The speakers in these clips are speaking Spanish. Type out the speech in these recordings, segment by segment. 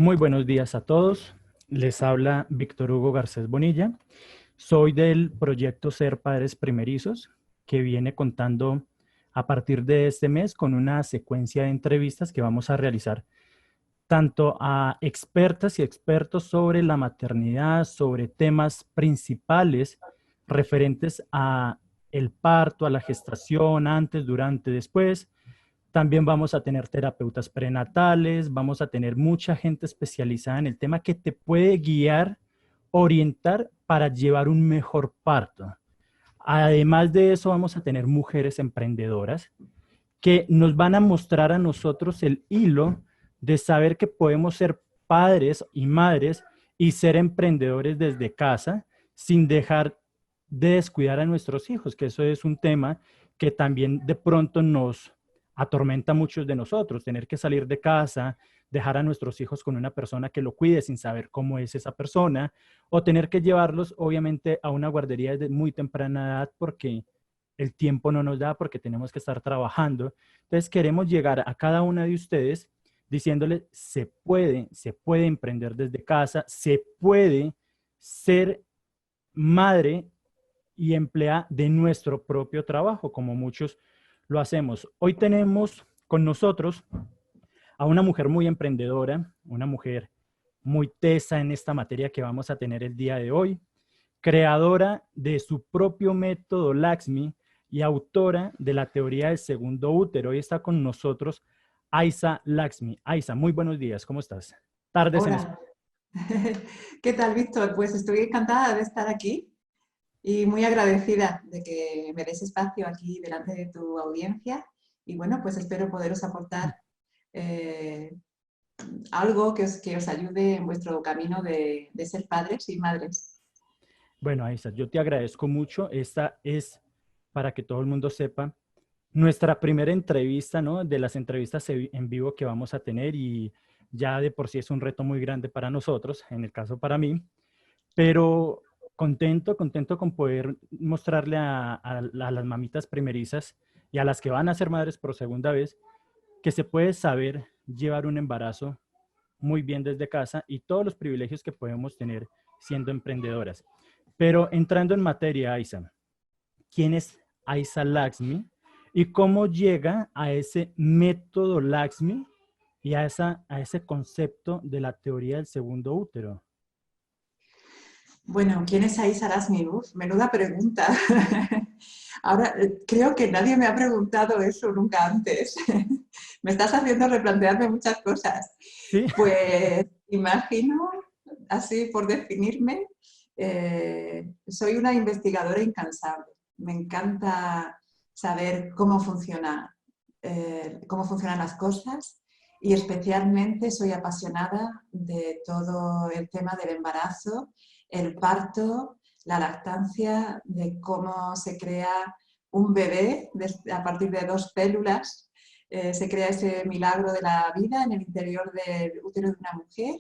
Muy buenos días a todos. Les habla Víctor Hugo Garcés Bonilla. Soy del proyecto Ser Padres Primerizos, que viene contando a partir de este mes con una secuencia de entrevistas que vamos a realizar tanto a expertas y expertos sobre la maternidad, sobre temas principales referentes a el parto, a la gestación, antes, durante, después. También vamos a tener terapeutas prenatales, vamos a tener mucha gente especializada en el tema que te puede guiar, orientar para llevar un mejor parto. Además de eso, vamos a tener mujeres emprendedoras que nos van a mostrar a nosotros el hilo de saber que podemos ser padres y madres y ser emprendedores desde casa sin dejar de descuidar a nuestros hijos, que eso es un tema que también de pronto nos atormenta a muchos de nosotros, tener que salir de casa, dejar a nuestros hijos con una persona que lo cuide sin saber cómo es esa persona, o tener que llevarlos obviamente a una guardería desde muy temprana edad porque el tiempo no nos da, porque tenemos que estar trabajando. Entonces queremos llegar a cada una de ustedes diciéndole, se puede emprender desde casa, se puede ser madre y empleada de nuestro propio trabajo, como muchos lo hacemos. Hoy tenemos con nosotros a una mujer muy emprendedora, una mujer muy tesa en esta materia que vamos a tener el día de hoy, creadora de su propio método Laxmi y autora de la teoría del segundo útero. Hoy está con nosotros Aisa Laxmi. Aisa, muy buenos días, ¿cómo estás? Tardes en Hola, España. ¿qué tal, Víctor? Pues estoy encantada de estar aquí y muy agradecida de que me des espacio aquí delante de tu audiencia y bueno, pues espero poderos aportar eh, algo que os ayude en vuestro camino de ser padres y madres. Bueno, Aisa, yo te agradezco mucho. Esta es, para que todo el mundo sepa, nuestra primera entrevista, ¿no? De las entrevistas en vivo que vamos a tener y ya de por sí es un reto muy grande para nosotros, en el caso para mí, pero contento con poder mostrarle a las mamitas primerizas y a las que van a ser madres por segunda vez que se puede saber llevar un embarazo muy bien desde casa y todos los privilegios que podemos tener siendo emprendedoras. Pero entrando en materia, Aisa, ¿quién es Aisa Laxmi y cómo llega a ese método Laxmi y a ese concepto de la teoría del segundo útero? Bueno, ¿quién es Aïssa Rasmi? Uf, menuda pregunta. Ahora, creo que nadie me ha preguntado eso nunca antes. Me estás haciendo replantearme muchas cosas. Sí, Pues imagino, así por definirme, soy una investigadora incansable. Me encanta saber cómo funcionan las cosas y especialmente soy apasionada de todo el tema del embarazo, el parto, la lactancia, de cómo se crea un bebé a partir de dos células. Se crea ese milagro de la vida en el interior del útero de una mujer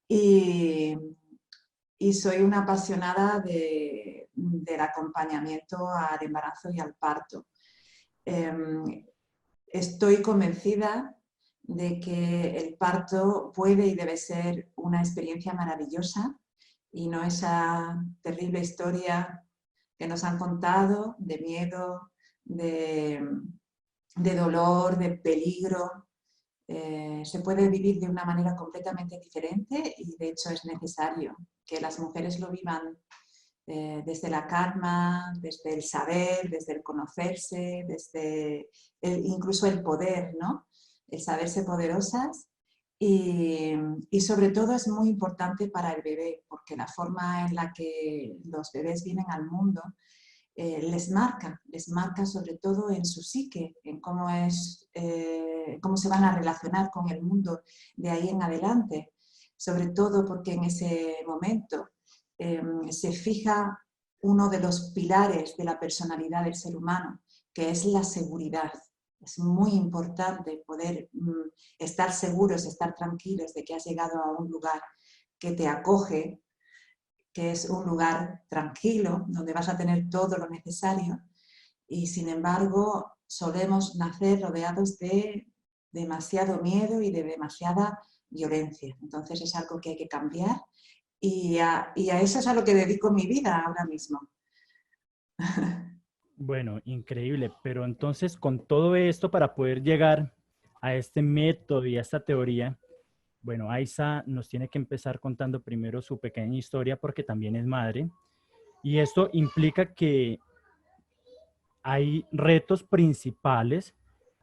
y, y soy una apasionada del acompañamiento al embarazo y al parto. Estoy convencida de que el parto puede y debe ser una experiencia maravillosa y no esa terrible historia que nos han contado de miedo, de, de dolor, de peligro. Se puede vivir de una manera completamente diferente y de hecho es necesario que las mujeres lo vivan desde la calma, desde el saber, desde el conocerse, desde incluso el poder, ¿no? El saberse poderosas y sobre todo es muy importante para el bebé porque la forma en la que los bebés vienen al mundo les marca sobre todo en su psique, en cómo se van a relacionar con el mundo de ahí en adelante, sobre todo porque en ese momento se fija uno de los pilares de la personalidad del ser humano, que es la seguridad. Es muy importante poder estar seguros, estar tranquilos de que has llegado a un lugar que te acoge, que es un lugar tranquilo, donde vas a tener todo lo necesario y sin embargo solemos nacer rodeados de demasiado miedo y de demasiada violencia. Entonces es algo que hay que cambiar y a eso es a lo que dedico mi vida ahora mismo. Bueno, increíble. Pero entonces, con todo esto, para poder llegar a este método y a esta teoría, bueno, Aiza nos tiene que empezar contando primero su pequeña historia porque también es madre. Y esto implica que hay retos principales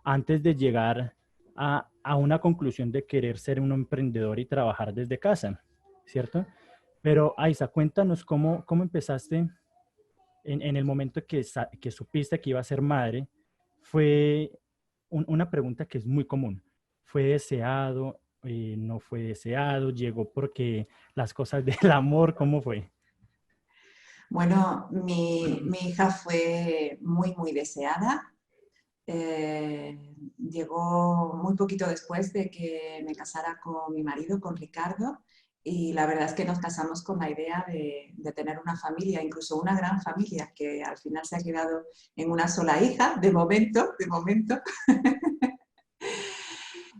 antes de llegar a una conclusión de querer ser un emprendedor y trabajar desde casa, ¿cierto? Pero Aiza, cuéntanos cómo empezaste en el momento que supiste que iba a ser madre. Fue una pregunta que es muy común. ¿Fue deseado? ¿No fue deseado? ¿Llegó porque las cosas del amor? ¿Cómo fue? Bueno, mi hija fue muy, muy deseada. Llegó muy poquito después de que me casara con mi marido, con Ricardo, y la verdad es que nos casamos con la idea de tener una familia, incluso una gran familia, que al final se ha quedado en una sola hija, de momento, de momento.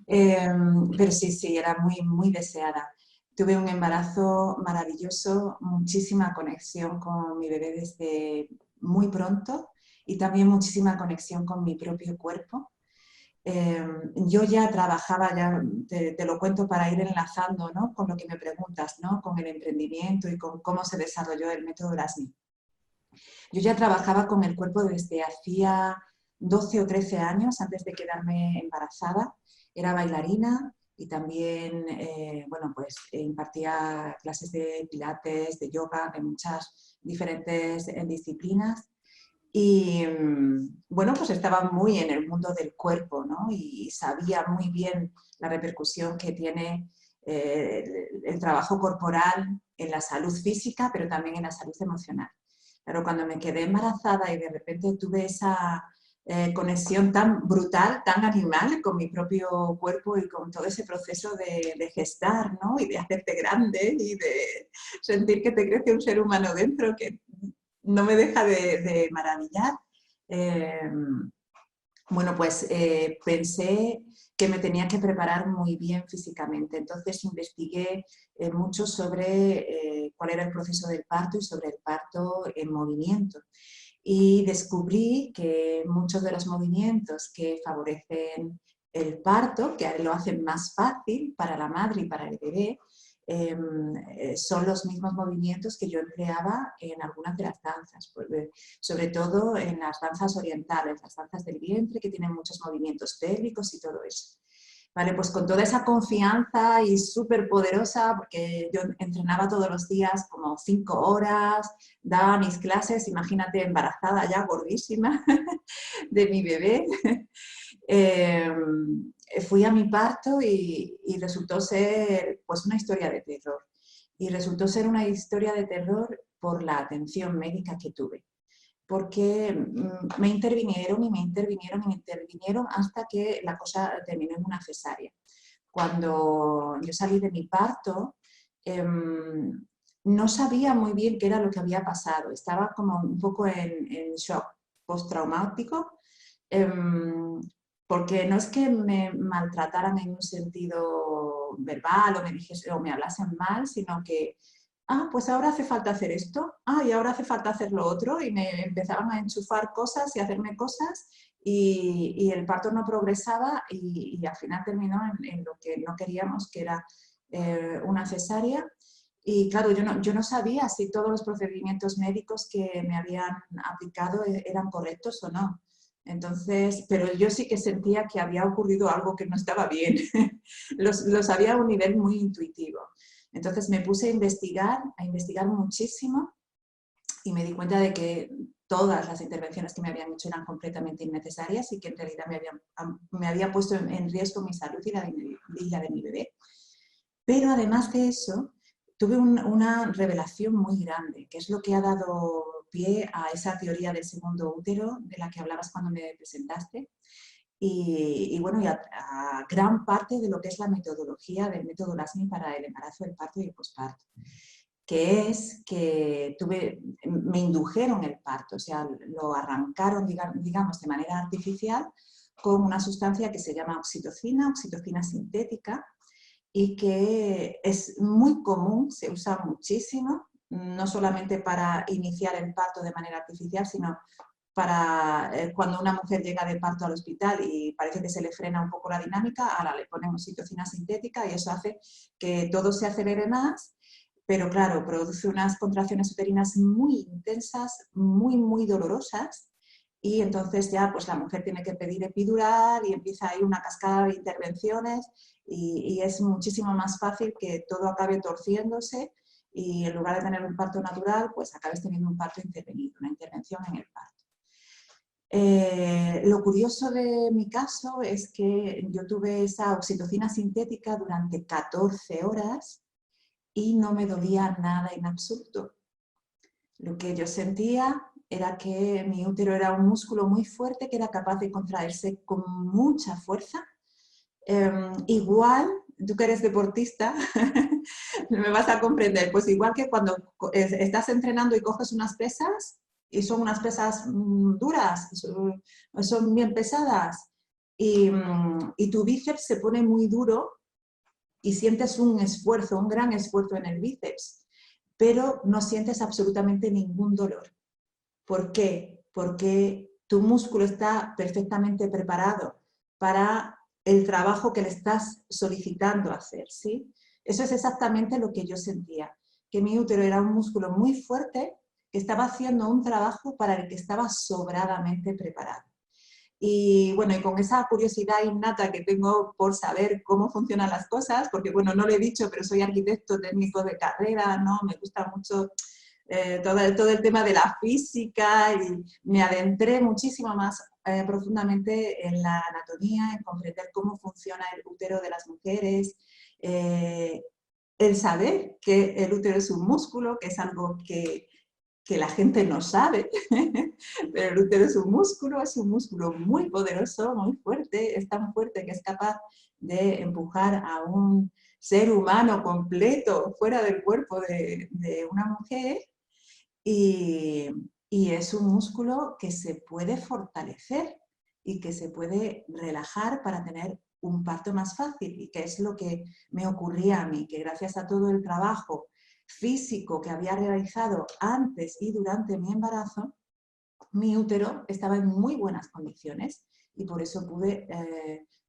Pero sí, sí, era muy, muy deseada. Tuve un embarazo maravilloso, muchísima conexión con mi bebé desde muy pronto y también muchísima conexión con mi propio cuerpo. Yo ya trabajaba, ya te lo cuento para ir enlazando, ¿no?, con lo que me preguntas, ¿no?, con el emprendimiento y con cómo se desarrolló el método LASMI. Yo ya trabajaba con el cuerpo desde hacía 12 o 13 años antes de quedarme embarazada. Era bailarina y también bueno, pues, impartía clases de pilates, de yoga, de muchas diferentes disciplinas. Y bueno, pues estaba muy en el mundo del cuerpo, ¿no? Y sabía muy bien la repercusión que tiene el trabajo corporal en la salud física, pero también en la salud emocional. Pero cuando me quedé embarazada y de repente tuve esa conexión tan brutal, tan animal con mi propio cuerpo y con todo ese proceso de gestar, ¿no?, y de hacerte grande y de sentir que te crece un ser humano dentro, que no me deja de maravillar. Bueno, pues pensé que me tenía que preparar muy bien físicamente. Entonces investigué mucho sobre cuál era el proceso del parto y sobre el parto en movimiento. Y descubrí que muchos de los movimientos que favorecen el parto, que lo hacen más fácil para la madre y para el bebé, son los mismos movimientos que yo empleaba en algunas de las danzas, sobre todo en las danzas orientales, las danzas del vientre, que tienen muchos movimientos pélvicos y todo eso. Vale, pues con toda esa confianza y súper poderosa, porque yo entrenaba todos los días como 5 horas, daba mis clases, imagínate, embarazada ya, gordísima, de mi bebé. Fui a mi parto y resultó ser, pues, una historia de terror. Y resultó ser una historia de terror por la atención médica que tuve. Porque me intervinieron y me intervinieron y me intervinieron hasta que la cosa terminó en una cesárea. Cuando yo salí de mi parto, no sabía muy bien qué era lo que había pasado. Estaba como un poco en shock postraumático, porque no es que me maltrataran en un sentido verbal o me dijesen o me hablasen mal, sino que, pues ahora hace falta hacer esto, y ahora hace falta hacer lo otro, y me empezaban a enchufar cosas y a hacerme cosas, y el parto no progresaba y al final terminó en lo que no queríamos, que era una cesárea. Y claro, yo no sabía si todos los procedimientos médicos que me habían aplicado eran correctos o no. Entonces, pero yo sí que sentía que había ocurrido algo que no estaba bien. Lo sabía a un nivel muy intuitivo. Entonces me puse a investigar muchísimo y me di cuenta de que todas las intervenciones que me habían hecho eran completamente innecesarias y que en realidad me había puesto en riesgo mi salud y la de mi bebé. Pero además de eso, tuve una revelación muy grande, que es lo que ha dado pie a esa teoría del segundo útero de la que hablabas cuando me presentaste y bueno, y a gran parte de lo que es la metodología del método LASMI para el embarazo, el parto y el posparto, que es que me indujeron el parto, o sea, lo arrancaron, digamos, de manera artificial con una sustancia que se llama oxitocina sintética, y que es muy común, se usa muchísimo, no solamente para iniciar el parto de manera artificial, sino para cuando una mujer llega de parto al hospital y parece que se le frena un poco la dinámica, ahora le ponemos oxitocina sintética y eso hace que todo se acelere más, pero claro, produce unas contracciones uterinas muy intensas, muy, muy dolorosas, y entonces ya pues la mujer tiene que pedir epidural y empieza ahí una cascada de intervenciones y es muchísimo más fácil que todo acabe torciéndose y en lugar de tener un parto natural, pues acabes teniendo un parto intervenido, una intervención en el parto. Lo curioso de mi caso es que yo tuve esa oxitocina sintética durante 14 horas y no me dolía nada en absoluto. Lo que yo sentía era que mi útero era un músculo muy fuerte que era capaz de contraerse con mucha fuerza. Igual, tú que eres deportista, me vas a comprender, pues igual que cuando estás entrenando y coges unas pesas, y son unas pesas duras, son bien pesadas, y tu bíceps se pone muy duro y sientes un esfuerzo, un gran esfuerzo en el bíceps, pero no sientes absolutamente ningún dolor. ¿Por qué? Porque tu músculo está perfectamente preparado para el trabajo que le estás solicitando hacer, ¿sí? Eso es exactamente lo que yo sentía, que mi útero era un músculo muy fuerte que estaba haciendo un trabajo para el que estaba sobradamente preparado. Y bueno, y con esa curiosidad innata que tengo por saber cómo funcionan las cosas, porque bueno, no lo he dicho, pero soy arquitecto técnico de carrera, ¿no? Me gusta mucho todo el tema de la física y me adentré muchísimo más profundamente en la anatomía, en comprender cómo funciona el útero de las mujeres, eh, el saber que el útero es un músculo, que es algo que la gente no sabe, pero el útero es un músculo muy poderoso, muy fuerte, es tan fuerte que es capaz de empujar a un ser humano completo fuera del cuerpo de una mujer y, y es un músculo que se puede fortalecer y que se puede relajar para tener un parto más fácil, y que es lo que me ocurría a mí, que gracias a todo el trabajo físico que había realizado antes y durante mi embarazo, mi útero estaba en muy buenas condiciones y por eso pude,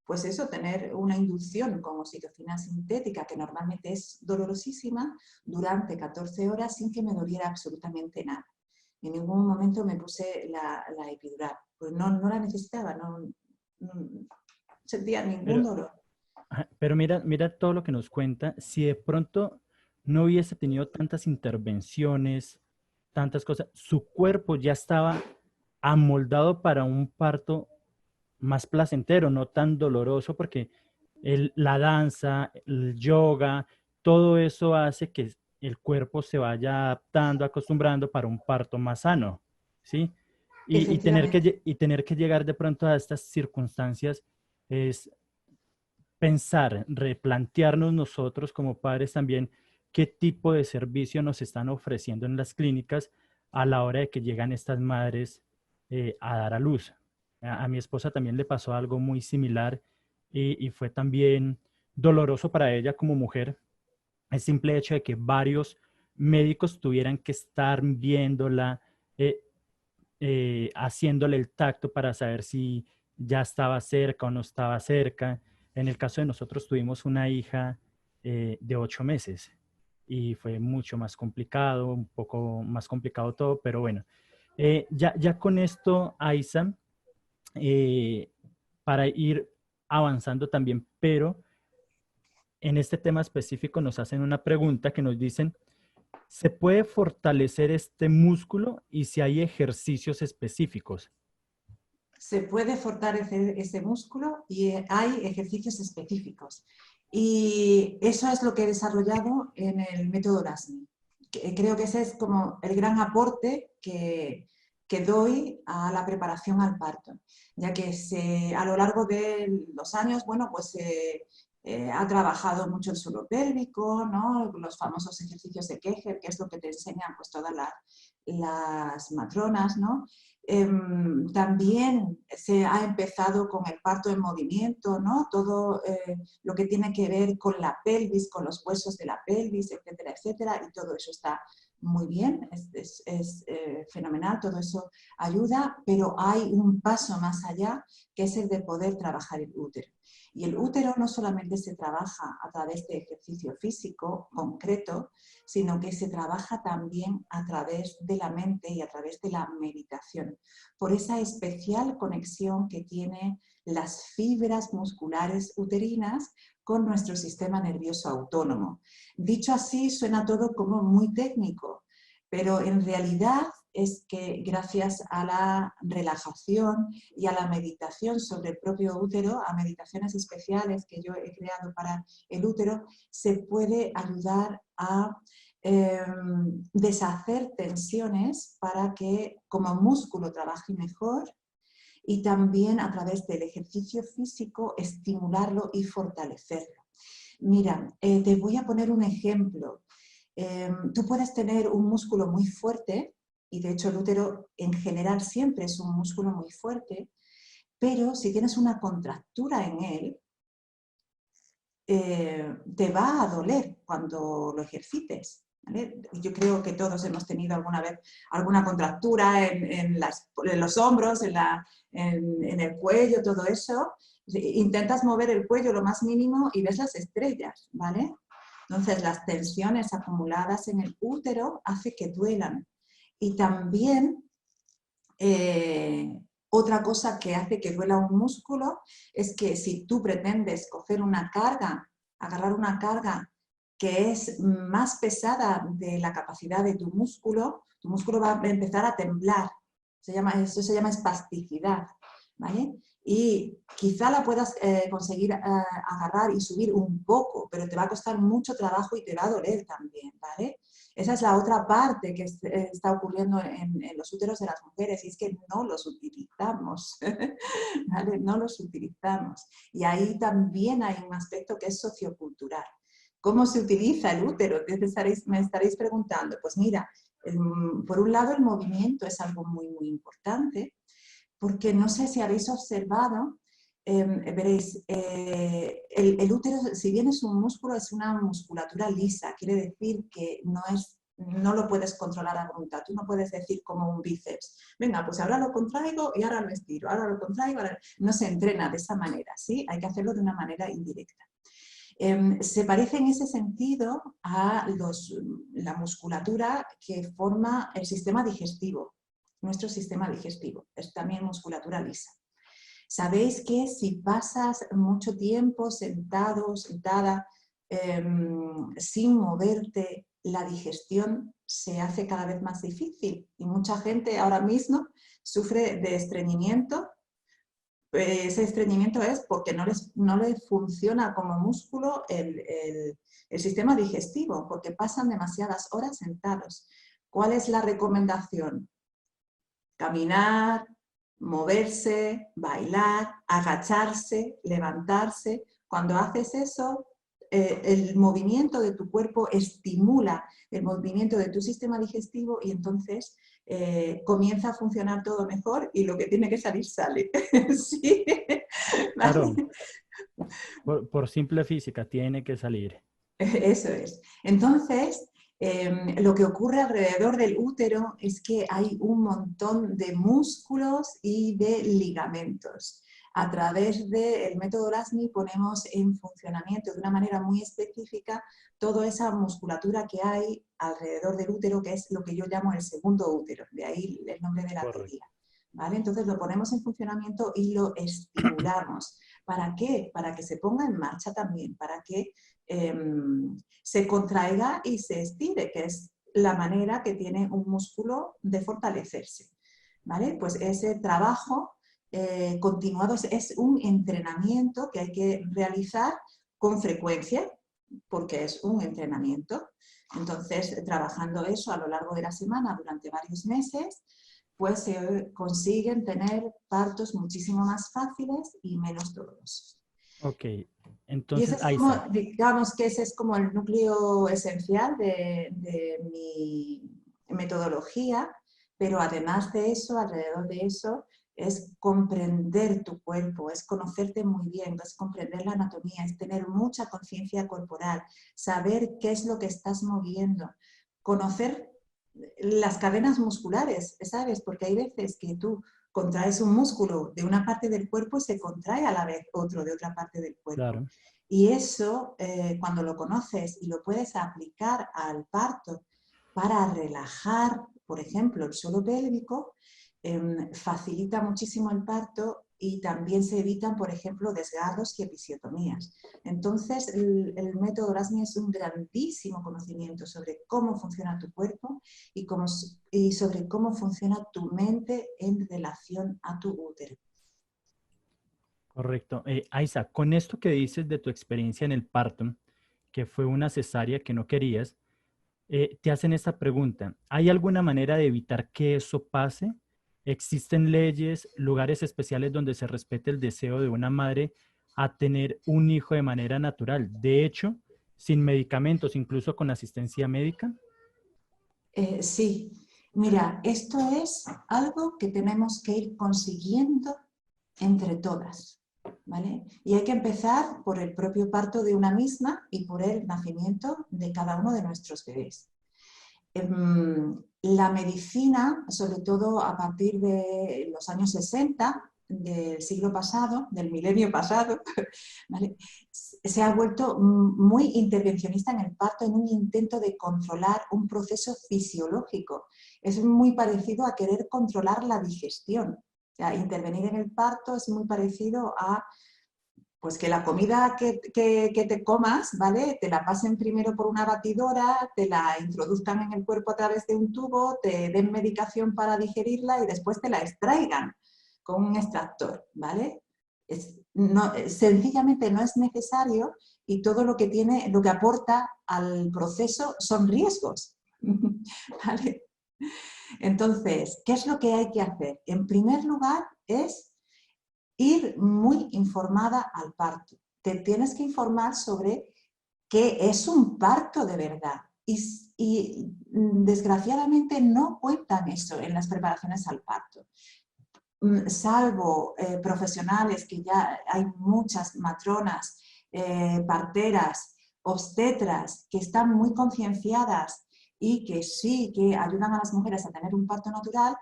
pues eso, tener una inducción con oxitocina sintética, que normalmente es dolorosísima, durante 14 horas sin que me doliera absolutamente nada. En ningún momento me puse la epidural, pues no la necesitaba, no sentía ningún Pero, dolor. pero mira, mira todo lo que nos cuenta. Si de pronto no hubiese tenido tantas intervenciones, tantas cosas, su cuerpo ya estaba amoldado para un parto más placentero, no tan doloroso, porque la danza, el yoga, todo eso hace que el cuerpo se vaya adaptando, acostumbrando para un parto más sano, ¿sí? Efectivamente. Y tener que llegar de pronto a estas circunstancias es pensar, replantearnos nosotros como padres también qué tipo de servicio nos están ofreciendo en las clínicas a la hora de que llegan estas madres a dar a luz. A mi esposa también le pasó algo muy similar y fue también doloroso para ella como mujer el simple hecho de que varios médicos tuvieran que estar viéndola, eh, haciéndole el tacto para saber si ya estaba cerca o no estaba cerca. En el caso de nosotros tuvimos una hija de 8 meses y fue mucho más complicado, un poco más complicado todo, pero bueno, ya con esto, Aiza, eh, para ir avanzando también, pero en este tema específico nos hacen una pregunta que nos dicen, ¿se puede fortalecer este músculo y si hay ejercicios específicos? Se puede fortalecer ese músculo y hay ejercicios específicos. Y eso es lo que he desarrollado en el método LASMI. Creo que ese es como el gran aporte que doy a la preparación al parto, ya que a lo largo de los años, bueno, pues ha trabajado mucho el suelo pélvico, ¿no? Los famosos ejercicios de Kegel, que es lo que te enseñan pues todas las matronas, ¿no? También se ha empezado con el parto en movimiento, ¿no? Todo lo que tiene que ver con la pelvis, con los huesos de la pelvis, etcétera, etcétera, y todo eso está muy bien, es fenomenal, todo eso ayuda, pero hay un paso más allá, que es el de poder trabajar el útero. Y el útero no solamente se trabaja a través de ejercicio físico concreto, sino que se trabaja también a través de la mente y a través de la meditación, por esa especial conexión que tiene las fibras musculares uterinas con nuestro sistema nervioso autónomo. Dicho así, suena todo como muy técnico, pero en realidad es que gracias a la relajación y a la meditación sobre el propio útero, a meditaciones especiales que yo he creado para el útero, se puede ayudar a deshacer tensiones para que como músculo trabaje mejor y también a través del ejercicio físico estimularlo y fortalecerlo. Mira, te voy a poner un ejemplo. Tú puedes tener un músculo muy fuerte, y de hecho el útero en general siempre es un músculo muy fuerte, pero si tienes una contractura en él, te va a doler cuando lo ejercites, ¿vale? Yo creo que todos hemos tenido alguna vez alguna contractura en los hombros, en el cuello, todo eso. Intentas mover el cuello lo más mínimo y ves las estrellas, ¿vale? Entonces, las tensiones acumuladas en el útero hace que duelan. Y también otra cosa que hace que duela un músculo es que si tú pretendes coger una carga, agarrar una carga que es más pesada de la capacidad de tu músculo va a empezar a temblar. Eso se llama espasticidad, ¿vale? Y quizá la puedas conseguir agarrar y subir un poco, pero te va a costar mucho trabajo y te va a doler también, ¿vale? Esa es la otra parte que está ocurriendo en los úteros de las mujeres, y es que no los utilizamos, ¿vale? No los utilizamos. Y ahí también hay un aspecto que es sociocultural. ¿Cómo se utiliza el útero? Me estaréis preguntando. Pues mira, por un lado el movimiento es algo muy, muy importante, porque no sé si habéis observado, veréis, el útero, si bien es un músculo, es una musculatura lisa, quiere decir que no lo puedes controlar a voluntad. Tú no puedes decir como un bíceps, venga, pues ahora lo contraigo y ahora lo estiro, ahora lo contraigo, ahora... No se entrena de esa manera, ¿sí? Hay que hacerlo de una manera indirecta. Se parece en ese sentido a la musculatura que forma el sistema digestivo. Nuestro sistema digestivo es también musculatura lisa. Sabéis que si pasas mucho tiempo sentado, sentada, sin moverte, la digestión se hace cada vez más difícil y mucha gente ahora mismo sufre de estreñimiento. Ese estreñimiento es porque no le funciona como músculo el sistema digestivo, porque pasan demasiadas horas sentados. ¿Cuál es la recomendación? Caminar, moverse, bailar, agacharse, levantarse. Cuando haces eso, el movimiento de tu cuerpo estimula el movimiento de tu sistema digestivo y entonces comienza a funcionar todo mejor y lo que tiene que salir sale. ¿Sí? Claro, ¿Vale? por simple física tiene que salir. Eso es. Entonces, lo que ocurre alrededor del útero es que hay un montón de músculos y de ligamentos. A través del método LASMI ponemos en funcionamiento de una manera muy específica toda esa musculatura que hay alrededor del útero, que es lo que yo llamo el segundo útero, de ahí el nombre de la Correcto. teoría. ¿Vale? Entonces lo ponemos en funcionamiento y lo estimulamos. ¿Para qué? Para que se ponga en marcha también, para que se contraiga y se estire, que es la manera que tiene un músculo de fortalecerse. ¿Vale? Pues ese trabajo continuado es un entrenamiento que hay que realizar con frecuencia, porque es un entrenamiento. Entonces, trabajando eso a lo largo de la semana durante varios meses, pues se consiguen tener partos muchísimo más fáciles y menos dolorosos. Ok, Y ese entonces es ahí como, está. digamos que ese es como el núcleo esencial de mi metodología. Pero además de eso, alrededor de eso, es comprender tu cuerpo, es conocerte muy bien, es comprender la anatomía, es tener mucha conciencia corporal, saber qué es lo que estás moviendo, conocer las cadenas musculares, ¿sabes? Porque hay veces que tú contraes un músculo de una parte del cuerpo y se contrae a la vez otro de otra parte del cuerpo. Claro. Y eso, cuando lo conoces y lo puedes aplicar al parto para relajar, por ejemplo, el suelo pélvico, facilita muchísimo el parto y también se evitan, por ejemplo, desgarros y episiotomías. Entonces, el método Orasmi es un grandísimo conocimiento sobre cómo funciona tu cuerpo y sobre cómo funciona tu mente en relación a tu útero. Correcto. Aiza, con esto que dices de tu experiencia en el parto, que fue una cesárea que no querías, te hacen esta pregunta. ¿Hay alguna manera de evitar que eso pase? ¿Existen leyes, lugares especiales donde se respete el deseo de una madre a tener un hijo de manera natural? De hecho, sin medicamentos, incluso con asistencia médica. Sí, mira, esto es algo que tenemos que ir consiguiendo entre todas, ¿vale? Y hay que empezar por el propio parto de una misma y por el nacimiento de cada uno de nuestros bebés. La medicina, sobre todo a partir de los años 60 del siglo pasado, del milenio pasado, ¿vale? Se ha vuelto muy intervencionista en el parto en un intento de controlar un proceso fisiológico. Es muy parecido a querer controlar la digestión. O sea, intervenir en el parto es muy parecido a pues que la comida que te comas, ¿vale? Te la pasen primero por una batidora, te la introduzcan en el cuerpo a través de un tubo, te den medicación para digerirla y después te la extraigan con un extractor, ¿vale? Sencillamente no es necesario y todo lo que aporta al proceso son riesgos, ¿vale? Entonces, ¿qué es lo que hay que hacer? En primer lugar es ir muy informada al parto. Te tienes que informar sobre qué es un parto de verdad. Y desgraciadamente no cuentan eso en las preparaciones al parto. Salvo profesionales, que ya hay muchas matronas, parteras, obstetras, que están muy concienciadas y que sí, que ayudan a las mujeres a tener un parto natural,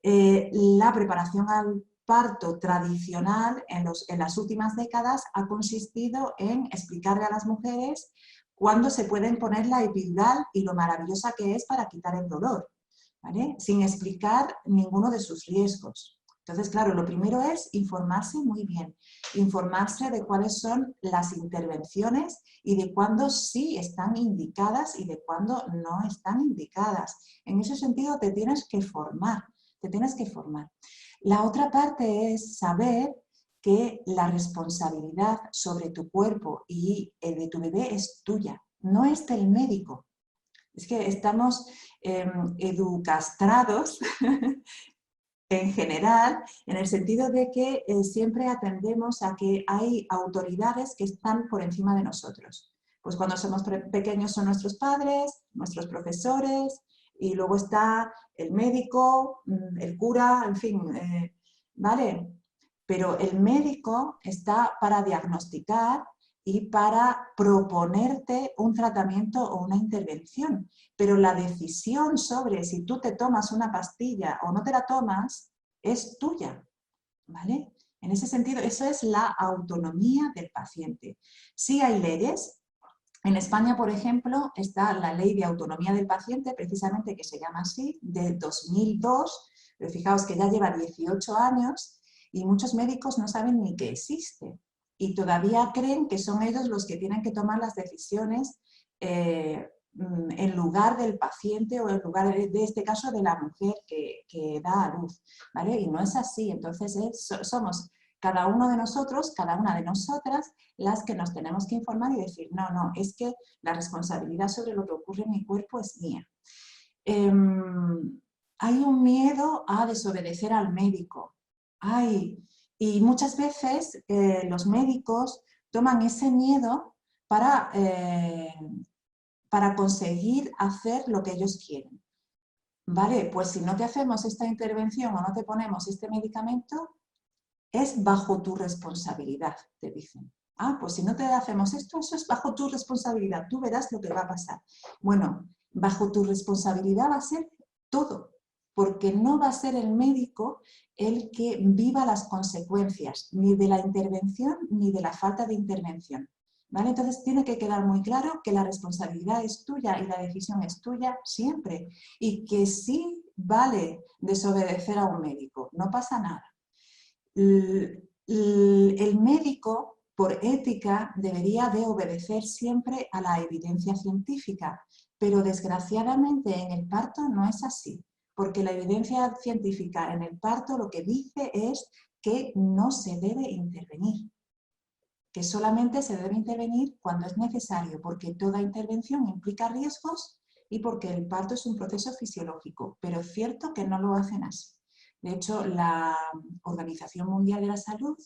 la preparación al parto tradicional en las últimas décadas ha consistido en explicarle a las mujeres cuándo se pueden poner la epidural y lo maravillosa que es para quitar el dolor, ¿vale? Sin explicar ninguno de sus riesgos. Entonces, claro, lo primero es informarse muy bien, informarse de cuáles son las intervenciones y de cuándo sí están indicadas y de cuándo no están indicadas. En ese sentido te tienes que formar, te tienes que formar. La otra parte es saber que la responsabilidad sobre tu cuerpo y de tu bebé es tuya, no es del médico. Es que estamos educastrados en general, en el sentido de que siempre atendemos a que hay autoridades que están por encima de nosotros. Pues cuando somos pequeños son nuestros padres, nuestros profesores, y luego está el médico, el cura, en fin, ¿vale? Pero el médico está para diagnosticar y para proponerte un tratamiento o una intervención. Pero la decisión sobre si tú te tomas una pastilla o no te la tomas es tuya, ¿vale? En ese sentido, eso es la autonomía del paciente. Sí hay leyes. En España, por ejemplo, está la Ley de Autonomía del Paciente, precisamente que se llama así, de 2002, pero fijaos que ya lleva 18 años y muchos médicos no saben ni que existe y todavía creen que son ellos los que tienen que tomar las decisiones en lugar del paciente o en lugar de este caso de la mujer que da a luz, ¿vale? Y no es así, entonces somos cada uno de nosotros, cada una de nosotras, las que nos tenemos que informar y decir, no, no, es que la responsabilidad sobre lo que ocurre en mi cuerpo es mía. Hay un miedo a desobedecer al médico. Y muchas veces los médicos toman ese miedo para conseguir hacer lo que ellos quieren. vale, pues si no te hacemos esta intervención o no te ponemos este medicamento, es bajo tu responsabilidad, te dicen. Ah, pues si no te hacemos esto, eso es bajo tu responsabilidad, tú verás lo que va a pasar. Bueno, bajo tu responsabilidad va a ser todo, porque no va a ser el médico el que viva las consecuencias, ni de la intervención ni de la falta de intervención. ¿Vale? Entonces tiene que quedar muy claro que la responsabilidad es tuya y la decisión es tuya siempre. Y que sí vale desobedecer a un médico, no pasa nada. El médico, por ética, debería de obedecer siempre a la evidencia científica, pero desgraciadamente en el parto no es así, porque la evidencia científica en el parto lo que dice es que no se debe intervenir, que solamente se debe intervenir cuando es necesario, porque toda intervención implica riesgos y porque el parto es un proceso fisiológico, pero es cierto que no lo hacen así. De hecho, la Organización Mundial de la Salud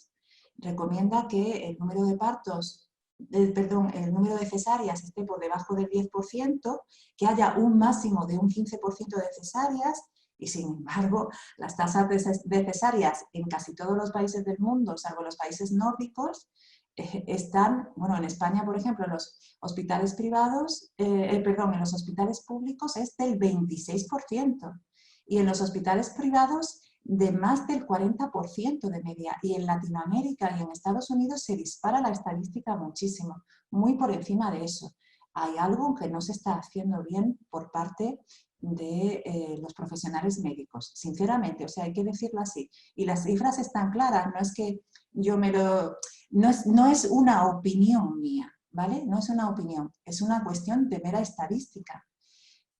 recomienda que el número de partos, el número de cesáreas esté por debajo del 10%, que haya un máximo de un 15% de cesáreas, y sin embargo, las tasas de cesáreas en casi todos los países del mundo, salvo los países nórdicos, están, bueno, en España, por ejemplo, en los hospitales privados, en los hospitales públicos es del 26%, y en los hospitales privados de más del 40% de media. Y en Latinoamérica y en Estados Unidos se dispara la estadística muchísimo, muy por encima de eso. Hay algo que no se está haciendo bien por parte de los profesionales médicos, sinceramente, o sea, hay que decirlo así. Y las cifras están claras, no es que yo me lo... No es una opinión mía, ¿vale? No es una opinión, es una cuestión de mera estadística.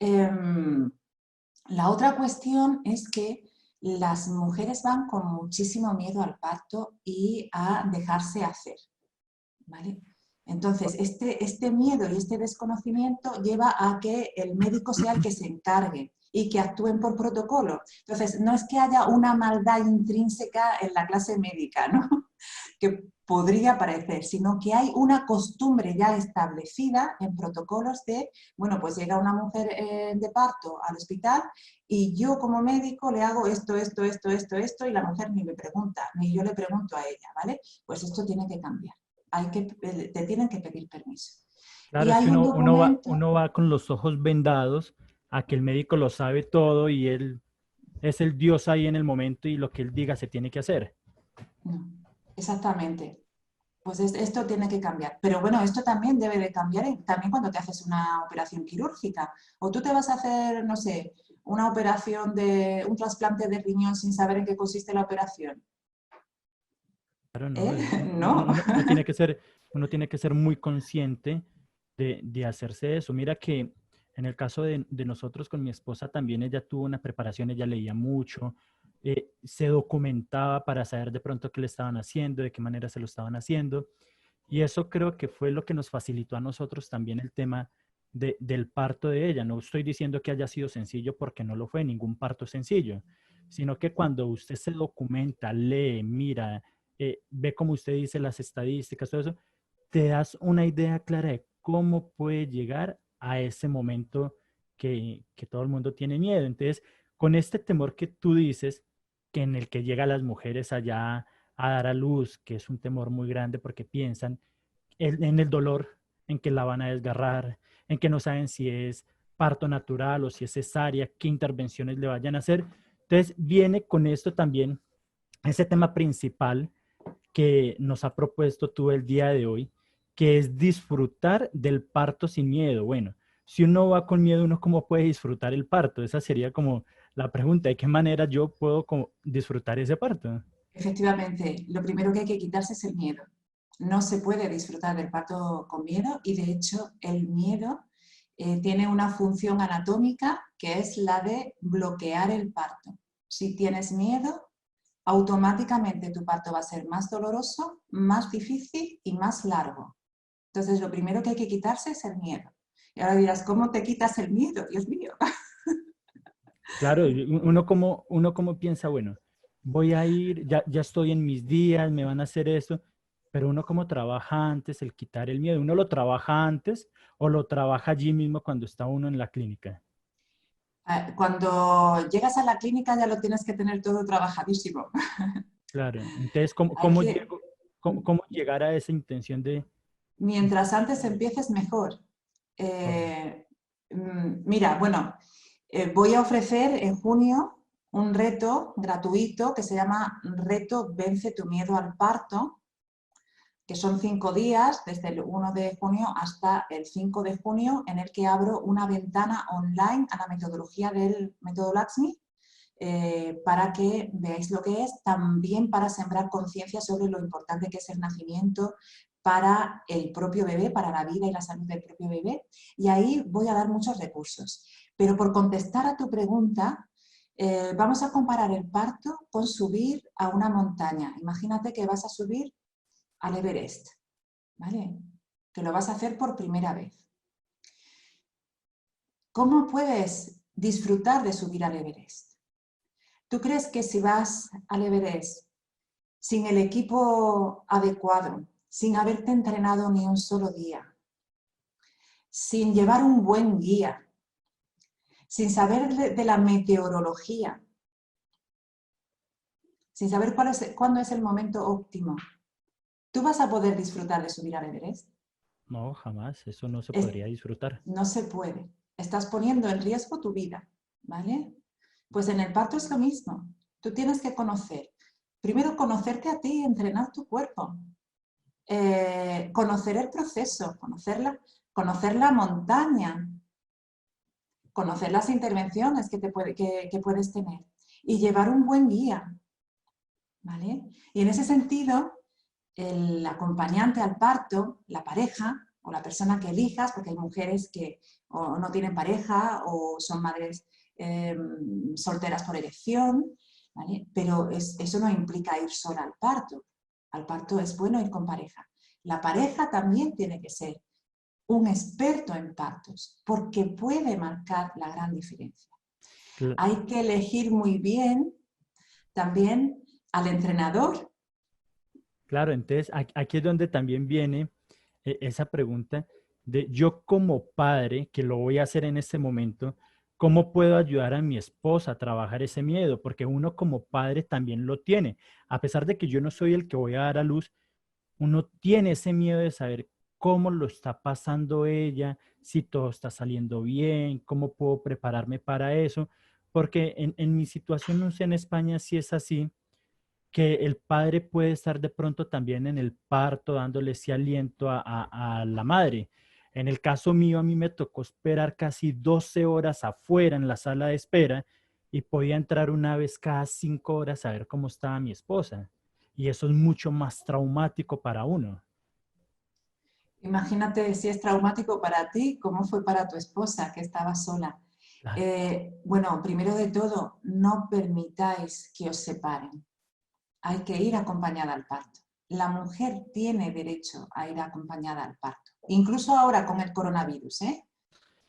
La otra cuestión es que las mujeres van con muchísimo miedo al parto y a dejarse hacer, ¿vale? Entonces, este miedo y este desconocimiento lleva a que el médico sea el que se encargue y que actúen por protocolo. Entonces, no es que haya una maldad intrínseca en la clase médica, ¿no? Que podría parecer, sino que hay una costumbre ya establecida en protocolos de, bueno, pues llega una mujer de parto al hospital y yo como médico le hago esto, y la mujer ni me pregunta, ni yo le pregunto a ella, ¿vale? Pues esto tiene que cambiar. Te tienen que pedir permiso. Y Claro, es hay que un documento... uno va con los ojos vendados a que el médico lo sabe todo y él es el Dios ahí en el momento y lo que él diga se tiene que hacer. No, exactamente. Pues esto tiene que cambiar. Pero bueno, esto también debe de cambiar también cuando te haces una operación quirúrgica. O tú te vas a hacer, no sé, una operación de un trasplante de riñón sin saber en qué consiste la operación. Claro, no, ¿Eh? ¿No? uno tiene que ser muy consciente de hacerse eso. Mira que en el caso de nosotros con mi esposa también ella tuvo una preparación, ella leía mucho, se documentaba para saber de pronto qué le estaban haciendo, de qué manera se lo estaban haciendo. Y eso creo que fue lo que nos facilitó a nosotros también el tema del parto de ella. No estoy diciendo que haya sido sencillo porque no lo fue, ningún parto es sencillo, sino que cuando usted se documenta, lee, mira, ve como usted dice las estadísticas, todo eso, te das una idea clara de cómo puede llegar a ese momento que todo el mundo tiene miedo. Entonces, con este temor que tú dices, que en el que llegan las mujeres allá a dar a luz, que es un temor muy grande porque piensan en el dolor, en que la van a desgarrar, en que no saben si es parto natural o si es cesárea, qué intervenciones le vayan a hacer. Entonces, viene con esto también ese tema principal que nos ha propuesto tú el día de hoy, que es disfrutar del parto sin miedo. Bueno, si uno va con miedo, ¿uno cómo puede disfrutar el parto? Esa sería como la pregunta, ¿de qué manera yo puedo disfrutar ese parto? Efectivamente, lo primero que hay que quitarse es el miedo. No se puede disfrutar del parto con miedo y de hecho el miedo tiene una función anatómica que es la de bloquear el parto. Si tienes miedo, automáticamente tu parto va a ser más doloroso, más difícil y más largo. Entonces, lo primero que hay que quitarse es el miedo. Y ahora dirás, ¿cómo te quitas el miedo? Dios mío. Claro, uno como piensa, bueno, voy a ir, ya estoy en mis días, me van a hacer esto, pero uno como trabaja antes, el quitar el miedo, ¿uno lo trabaja antes o lo trabaja allí mismo cuando está uno en la clínica? Cuando llegas a la clínica ya lo tienes que tener todo trabajadísimo. Claro. Entonces, ¿cómo, Hay que, cómo llegar a esa intención de... mientras antes empieces, mejor. Correcto. Mira, bueno, voy a ofrecer en junio un reto gratuito que se llama Reto Vence tu miedo al parto, que son 5 días, desde el 1 de junio hasta el 5 de junio, en el que abro una ventana online a la metodología del método Laxmi, para que veáis lo que es, también para sembrar conciencia sobre lo importante que es el nacimiento para el propio bebé, para la vida y la salud del propio bebé. Y ahí voy a dar muchos recursos. Pero por contestar a tu pregunta, vamos a comparar el parto con subir a una montaña. Imagínate que vas a subir al Everest, ¿vale? Que lo vas a hacer por primera vez. ¿Cómo puedes disfrutar de subir al Everest? ¿Tú crees que si vas al Everest sin el equipo adecuado, sin haberte entrenado ni un solo día, sin llevar un buen guía, sin saber de la meteorología, sin saber cuándo es el momento óptimo, tú vas a poder disfrutar de subir al Everest? No, jamás. Eso no se Es, podría disfrutar. no se puede. Estás poniendo en riesgo tu vida, ¿vale? Pues en el parto es lo mismo. Tú tienes que conocer. Primero, conocerte a ti, entrenar tu cuerpo. Conocer el proceso, conocer la montaña, conocer las intervenciones que puedes tener y llevar un buen guía, ¿vale? Y en ese sentido, el acompañante al parto, la pareja o la persona que elijas, porque hay mujeres que o no tienen pareja o son madres solteras por elección, ¿vale? Pero eso no implica ir sola al parto. Al parto es bueno ir con pareja. La pareja también tiene que ser un experto en partos, porque puede marcar la gran diferencia. Cl- Hay que elegir muy bien también al entrenador. Claro, entonces aquí es donde también viene esa pregunta de yo como padre, que lo voy a hacer en este momento, ¿cómo puedo ayudar a mi esposa a trabajar ese miedo? Porque uno como padre también lo tiene. A pesar de que yo no soy el que voy a dar a luz, uno tiene ese miedo de saber cómo lo está pasando ella, si todo está saliendo bien, cómo puedo prepararme para eso. Porque en mi situación, no sé, en España sí es así que el padre puede estar de pronto también en el parto dándole ese aliento a la madre. En el caso mío, a mí me tocó esperar casi 12 horas afuera en la sala de espera y podía entrar una vez cada 5 horas a ver cómo estaba mi esposa. Y eso es mucho más traumático para uno. Imagínate si es traumático para ti, ¿cómo fue para tu esposa que estaba sola? Claro, Bueno, primero de todo, no permitáis que os separen. Hay que ir acompañada al parto. La mujer tiene derecho a ir acompañada al parto, incluso ahora con el coronavirus, ¿eh?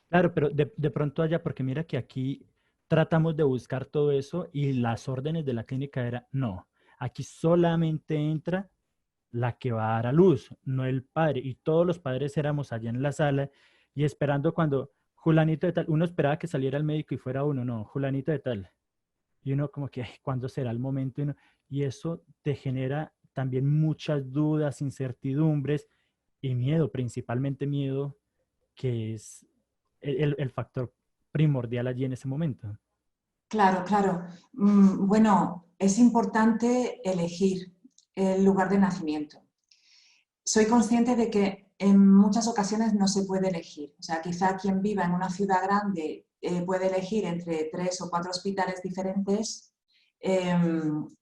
claro, pero de pronto allá, porque mira que aquí tratamos de buscar todo eso y las órdenes de la clínica era, no, aquí solamente entra la que va a dar a luz, no el padre. Y todos los padres éramos allá en la sala y esperando cuando Julanito de tal, uno esperaba que saliera el médico y fuera uno, no, Julanito de tal. Y uno como que, "Ay, ¿cuándo será el momento?" Y eso te genera también muchas dudas, incertidumbres y miedo, principalmente miedo, que es el factor primordial allí en ese momento. Claro, claro. Bueno, es importante elegir el lugar de nacimiento. Soy consciente de que en muchas ocasiones no se puede elegir. O sea, quizá quien viva en una ciudad grande puede elegir entre 3 o 4 hospitales diferentes,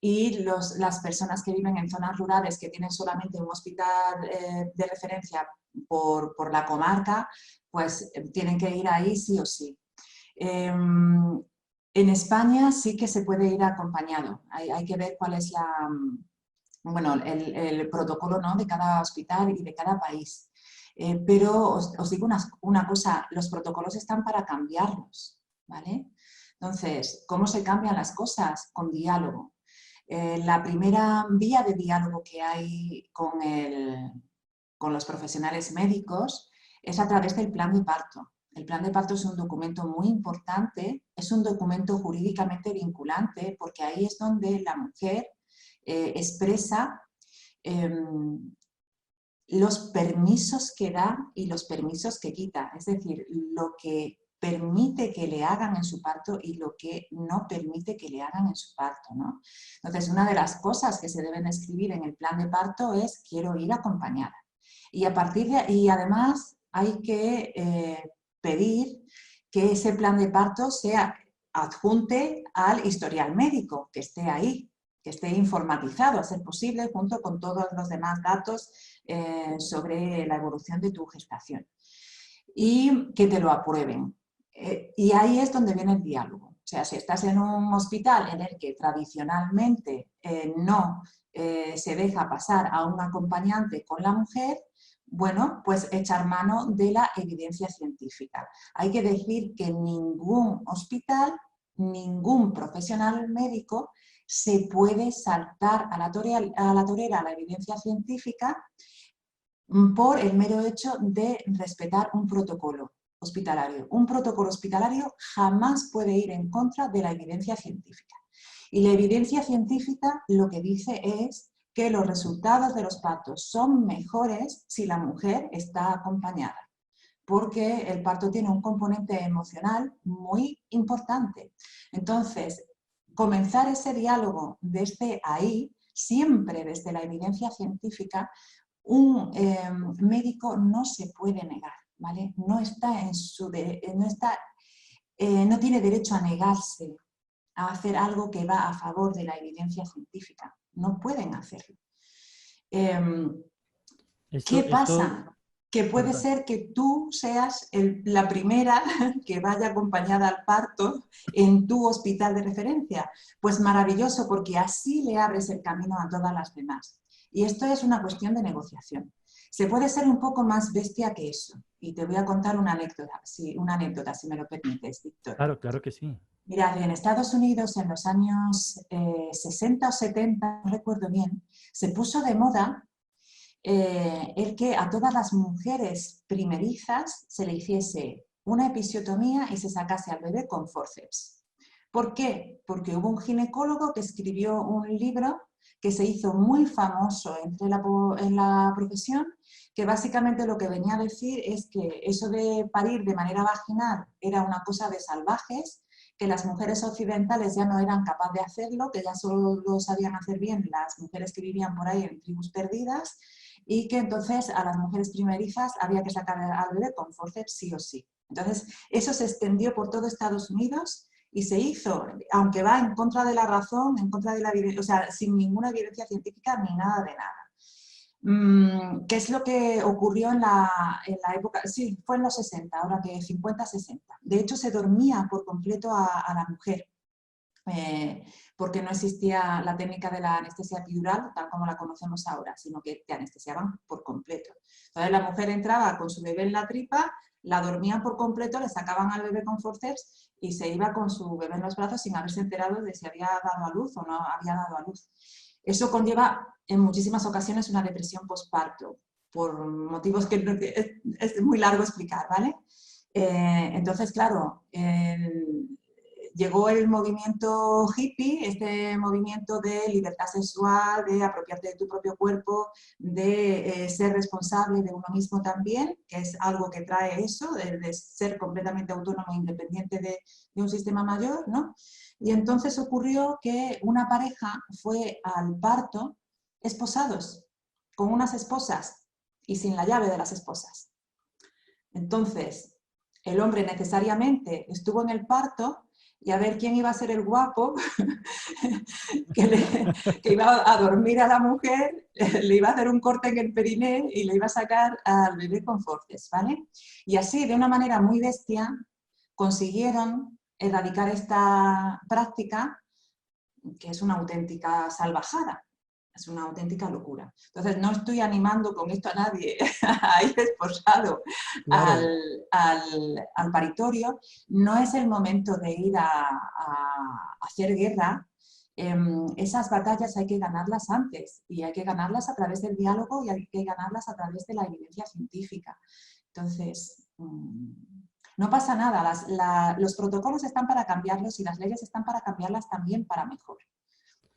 y las personas que viven en zonas rurales que tienen solamente un hospital de referencia por la comarca, pues tienen que ir ahí sí o sí. En España sí que se puede ir acompañado. Hay que ver cuál es bueno, el protocolo, ¿no?, de cada hospital y de cada país. Pero os digo una cosa, los protocolos están para cambiarlos, ¿vale? Entonces, ¿cómo se cambian las cosas? Con diálogo. La primera vía de diálogo que hay con los profesionales médicos es a través del plan de parto. El plan de parto es un documento muy importante, es un documento jurídicamente vinculante, porque ahí es donde la mujer expresa los permisos que da y los permisos que quita, es decir, lo que permite que le hagan en su parto y lo que no permite que le hagan en su parto, ¿no? Entonces, una de las cosas que se deben escribir en el plan de parto es quiero ir acompañada. Y, y además hay que pedir que ese plan de parto sea adjunte al historial médico, que esté ahí, que esté informatizado, a ser posible, junto con todos los demás datos sobre la evolución de tu gestación. Y que te lo aprueben. Y ahí es donde viene el diálogo. O sea, si estás en un hospital en el que tradicionalmente no se deja pasar a un acompañante con la mujer, bueno, pues echar mano de la evidencia científica. Hay que decir que ningún hospital, ningún profesional médico se puede saltar a la torera a la evidencia científica por el mero hecho de respetar un protocolo hospitalario. Un protocolo hospitalario jamás puede ir en contra de la evidencia científica. Y la evidencia científica lo que dice es que los resultados de los partos son mejores si la mujer está acompañada, porque el parto tiene un componente emocional muy importante. Entonces, comenzar ese diálogo desde ahí, siempre desde la evidencia científica, un médico no se puede negar, ¿vale? No está en su no tiene derecho a negarse a hacer algo que va a favor de la evidencia científica. No pueden hacerlo. ¿Qué pasa? Que puede ser que tú seas la primera que vaya acompañada al parto en tu hospital de referencia. Pues maravilloso, porque así le abres el camino a todas las demás. Y esto es una cuestión de negociación. Se puede ser un poco más bestia que eso. Y te voy a contar una anécdota, si me lo permites, Víctor. Claro, claro que sí. Mirad, en Estados Unidos en los años 60 o 70, no recuerdo bien, se puso de moda el que a todas las mujeres primerizas se le hiciese una episiotomía y se sacase al bebé con forceps. ¿Por qué? Porque hubo un ginecólogo que escribió un libro que se hizo muy famoso en la profesión, que básicamente lo que venía a decir es que eso de parir de manera vaginal era una cosa de salvajes, que las mujeres occidentales ya no eran capaces de hacerlo, que ya solo lo sabían hacer bien las mujeres que vivían por ahí en tribus perdidas, y que entonces a las mujeres primerizas había que sacar al bebé con forceps sí o sí. Entonces eso se extendió por todo Estados Unidos y se hizo, aunque va en contra de la razón, en contra de la evidencia, o sea, sin ninguna evidencia científica ni nada de nada. ¿Qué es lo que ocurrió en la época? Sí, fue en los 60, ahora que 50-60. De hecho, se dormía por completo a la mujer. Porque no existía la técnica de la anestesia epidural tal como la conocemos ahora, sino que te anestesiaban por completo. Entonces la mujer entraba con su bebé en la tripa, la dormían por completo, le sacaban al bebé con forceps y se iba con su bebé en los brazos sin haberse enterado de si había dado a luz o no había dado a luz. Eso conlleva en muchísimas ocasiones una depresión postparto, por motivos que es muy largo explicar, ¿vale? Entonces, claro, llegó el movimiento hippie, este movimiento de libertad sexual, de apropiarte de tu propio cuerpo, de ser responsable de uno mismo también, que es algo que trae eso, de ser completamente autónomo e independiente de un sistema mayor, ¿no? Y entonces ocurrió que una pareja fue al parto esposados, con unas esposas y sin la llave de las esposas. Entonces, el hombre necesariamente estuvo en el parto y a ver quién iba a ser el guapo que iba a dormir a la mujer, le iba a hacer un corte en el periné y le iba a sacar al bebé con forceps, ¿vale? Y así, de una manera muy bestia, consiguieron erradicar esta práctica, que es una auténtica salvajada. Es una auténtica locura. Entonces, no estoy animando con esto a nadie a ir esposado Claro. al paritorio. No es el momento de ir a hacer guerra. Esas batallas hay que ganarlas antes y hay que ganarlas a través del diálogo y hay que ganarlas a través de la evidencia científica. Entonces, No pasa nada, los protocolos están para cambiarlos y las leyes están para cambiarlas también para mejor.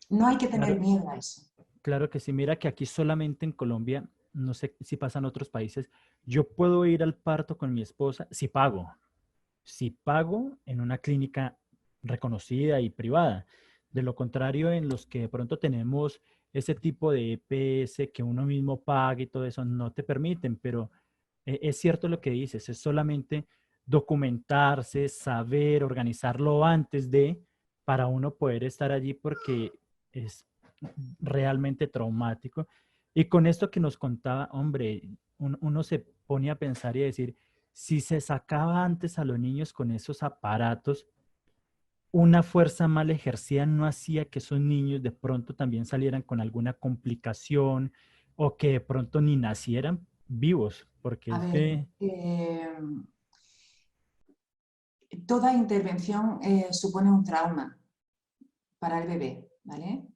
No hay que tener Claro, miedo a eso. claro que sí. Mira que aquí solamente en Colombia, no sé si pasa en otros países, yo puedo ir al parto con mi esposa si pago en una clínica reconocida y privada. De lo contrario, en los que de pronto tenemos ese tipo de EPS que uno mismo paga y todo eso, no te permiten, pero es cierto lo que dices, es solamente documentarse, saber, organizarlo antes de, para uno poder estar allí porque es realmente traumático. Y con esto que nos contaba, hombre, uno se pone a pensar y a decir, si se sacaba antes a los niños con esos aparatos, una fuerza mal ejercida no hacía que esos niños de pronto también salieran con alguna complicación o que de pronto ni nacieran vivos, porque A es ver, que, toda intervención supone un trauma para el bebé, ¿vale?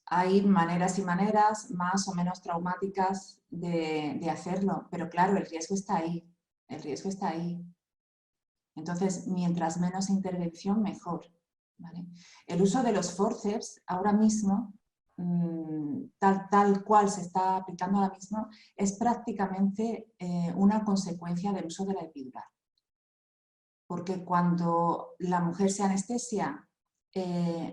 Hay maneras y maneras más o menos traumáticas de hacerlo, pero claro, el riesgo está ahí, el riesgo está ahí. Entonces, mientras menos intervención, mejor, ¿vale? El uso de los forceps ahora mismo, tal cual se está aplicando ahora mismo, es prácticamente una consecuencia del uso de la epidural. Porque cuando la mujer se anestesia,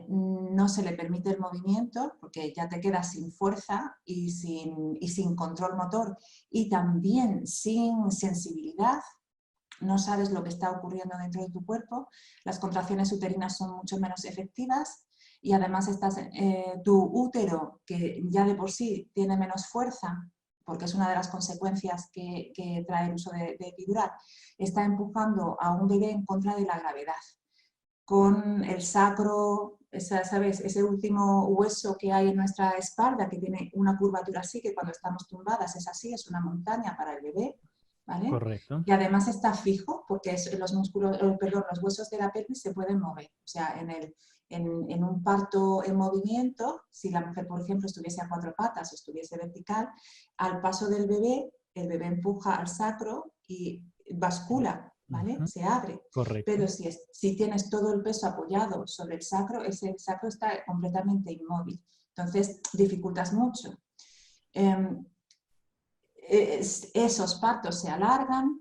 no se le permite el movimiento, porque ya te quedas sin fuerza y sin control motor, y también sin sensibilidad, no sabes lo que está ocurriendo dentro de tu cuerpo, las contracciones uterinas son mucho menos efectivas y además tu útero, que ya de por sí tiene menos fuerza, porque es una de las consecuencias que trae el uso de epidural, está empujando a un bebé en contra de la gravedad. Con el sacro, ¿sabes? Ese último hueso que hay en nuestra espalda, que tiene una curvatura así, que cuando estamos tumbadas es así, es una montaña para el bebé, ¿vale? correcto, Y además está fijo porque los músculos, perdón, los huesos de la pelvis se pueden mover. O sea, en un parto en movimiento, si la mujer, por ejemplo, estuviese a cuatro patas o estuviese vertical, al paso del bebé, el bebé empuja al sacro y bascula, ¿vale? ujú, Se abre. correcto. Pero si tienes todo el peso apoyado sobre el sacro, ese sacro está completamente inmóvil. Entonces, dificultas mucho. Esos partos se alargan,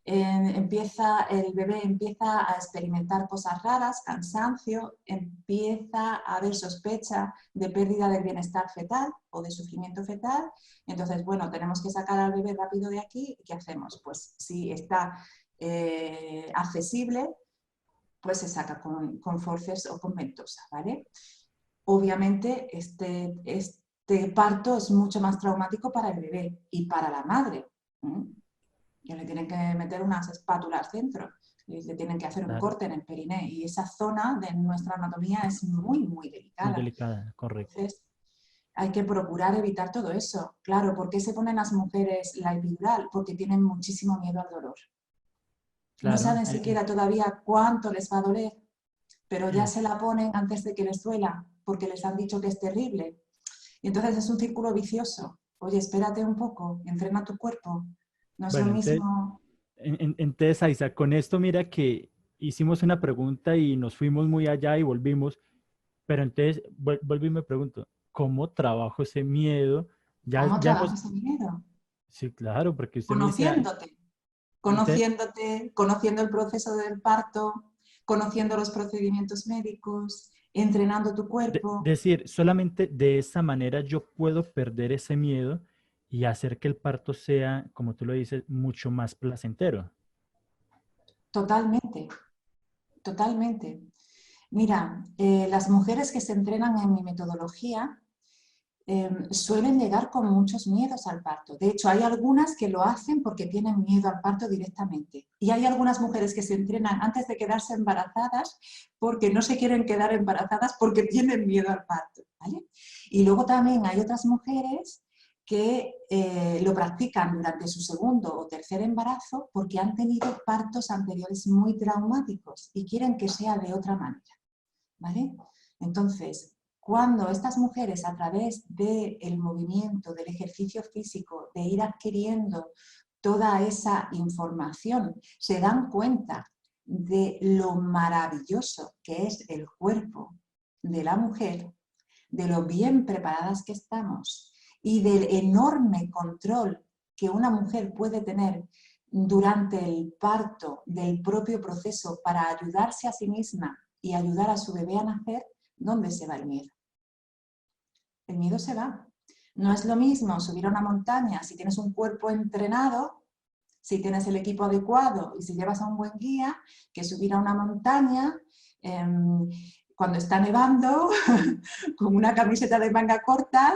el bebé empieza a experimentar cosas raras, cansancio, empieza a haber sospecha de pérdida del bienestar fetal o de sufrimiento fetal. Entonces, bueno, tenemos que sacar al bebé rápido de aquí. ¿Qué hacemos? Pues si está accesible, pues se saca con forceps o con ventosa, ¿vale? Obviamente este parto es mucho más traumático para el bebé y para la madre. Que le tienen que meter unas espátulas dentro, y le tienen que hacer un Claro, corte en el periné y esa zona de nuestra anatomía es muy, muy muy delicada. delicada, correcto. Entonces hay que procurar evitar todo eso. Claro, ¿por qué se ponen las mujeres la epidural? Porque tienen muchísimo miedo al dolor. No Claro, saben siquiera todavía cuánto les va a doler, pero ya es, se la ponen antes de que les duela, porque les han dicho que es terrible. Y entonces es un círculo vicioso. Oye, espérate un poco, entrena tu cuerpo. No es lo bueno, entonces, mismo. entonces, Aiza, con esto mira que hicimos una pregunta y nos fuimos muy allá y volvimos, pero entonces vuelvo y me pregunto, ¿cómo trabajo ese miedo? Ya, ¿Cómo ya hemos, trabajas el dinero? sí, claro, porque usted me dice, Conociéndote, entonces, conociéndote, conociendo el proceso del parto, conociendo los procedimientos médicos, entrenando tu cuerpo. decir, solamente de esa manera yo puedo perder ese miedo y hacer que el parto sea, como tú lo dices, mucho más placentero. Totalmente, totalmente. Mira, las mujeres que se entrenan en mi metodología suelen llegar con muchos miedos al parto. De hecho, hay algunas que lo hacen porque tienen miedo al parto directamente. Y hay algunas mujeres que se entrenan antes de quedarse embarazadas porque no se quieren quedar embarazadas porque tienen miedo al parto, ¿vale? Y luego también hay otras mujeres que lo practican durante su segundo o tercer embarazo porque han tenido partos anteriores muy traumáticos y quieren que sea de otra manera, ¿vale? Entonces, cuando estas mujeres a través del movimiento, del ejercicio físico, de ir adquiriendo toda esa información, se dan cuenta de lo maravilloso que es el cuerpo de la mujer, de lo bien preparadas que estamos y del enorme control que una mujer puede tener durante el parto del propio proceso para ayudarse a sí misma y ayudar a su bebé a nacer, ¿dónde se va el miedo? El miedo se va. No es lo mismo subir a una montaña si tienes un cuerpo entrenado, si tienes el equipo adecuado y si llevas a un buen guía, que subir a una montaña cuando está nevando, con una camiseta de manga corta,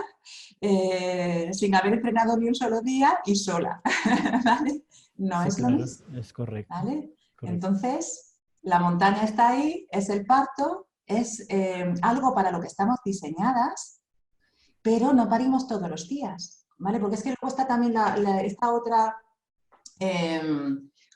sin haber entrenado ni un solo día y sola. ¿Vale? No Sí, es lo claro, mismo. es correcto. ¿Vale? Correcto. Entonces, la montaña está ahí, es el parto, es algo para lo que estamos diseñadas, pero no parimos todos los días, ¿vale? Porque es que luego está también esta otra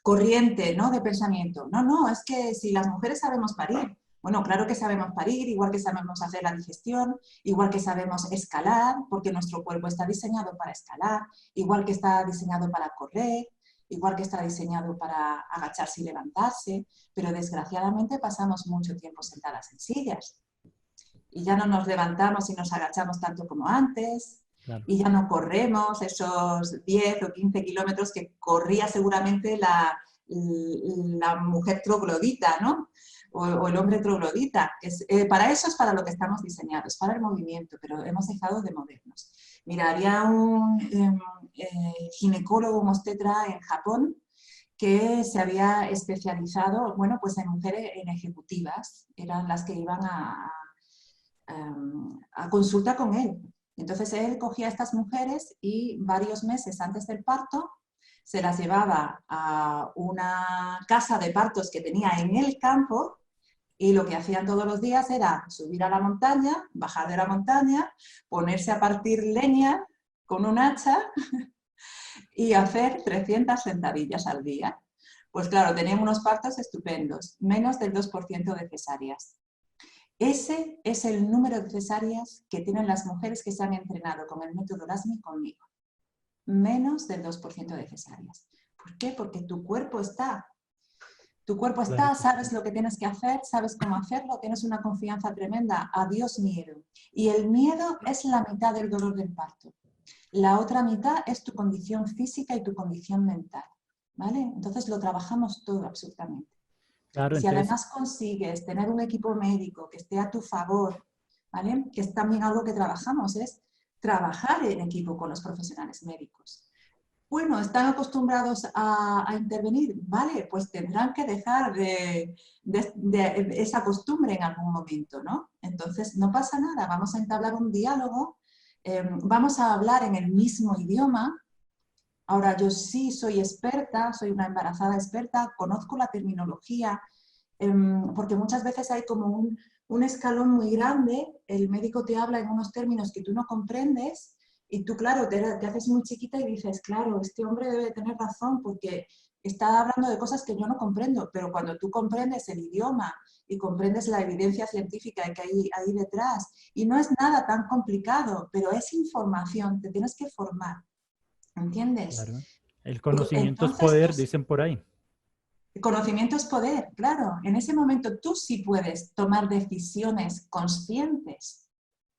corriente, ¿no?, de pensamiento. No, no, es que si las mujeres sabemos parir, bueno, claro que sabemos parir, igual que sabemos hacer la digestión, igual que sabemos escalar, porque nuestro cuerpo está diseñado para escalar, igual que está diseñado para correr, igual que está diseñado para agacharse y levantarse, pero desgraciadamente pasamos mucho tiempo sentadas en sillas. Y ya no nos levantamos y nos agachamos tanto como antes, Claro. y ya no corremos esos 10 o 15 kilómetros que corría seguramente la mujer troglodita, ¿no? O el hombre troglodita. Para eso es para lo que estamos diseñados, para el movimiento, pero hemos dejado de movernos. Mira, había un ginecólogo, un obstetra en Japón, que se había especializado, bueno, pues en mujeres, en ejecutivas, eran las que iban a consulta con él. Entonces él cogía a estas mujeres y varios meses antes del parto se las llevaba a una casa de partos que tenía en el campo y lo que hacían todos los días era subir a la montaña, bajar de la montaña, ponerse a partir leña con un hacha y hacer 300 sentadillas al día. Pues claro, tenían unos partos estupendos, menos del 2% de cesáreas. Ese es el número de cesáreas que tienen las mujeres que se han entrenado con el método LASMI conmigo. Menos del 2% de cesáreas. ¿Por qué? Porque tu cuerpo está. Tu cuerpo Claro está, que sabes sí. lo que tienes que hacer, sabes cómo hacerlo, tienes una confianza tremenda. Adiós miedo. Y el miedo es la mitad del dolor del parto. La otra mitad es tu condición física y tu condición mental. ¿Vale? Entonces lo trabajamos todo absolutamente. Claro, Y si entonces, además consigues tener un equipo médico que esté a tu favor, ¿vale?, que es también algo que trabajamos, es trabajar en equipo con los profesionales médicos. Bueno, ¿están acostumbrados a intervenir? Vale, pues tendrán que dejar de esa costumbre en algún momento, ¿no? Entonces, no pasa nada, vamos a entablar un diálogo, vamos a hablar en el mismo idioma. Ahora, yo sí soy experta, soy una embarazada experta, conozco la terminología, porque muchas veces hay como un escalón muy grande, el médico te habla en unos términos que tú no comprendes y tú, claro, te haces muy chiquita y dices, claro, este hombre debe tener razón porque está hablando de cosas que yo no comprendo, pero cuando tú comprendes el idioma y comprendes la evidencia científica que hay ahí detrás, y no es nada tan complicado, pero es información, te tienes que formar, ¿entiendes? claro, el conocimiento es Entonces tú poder, dicen por ahí. conocimiento es poder, claro. En ese momento tú sí puedes tomar decisiones conscientes,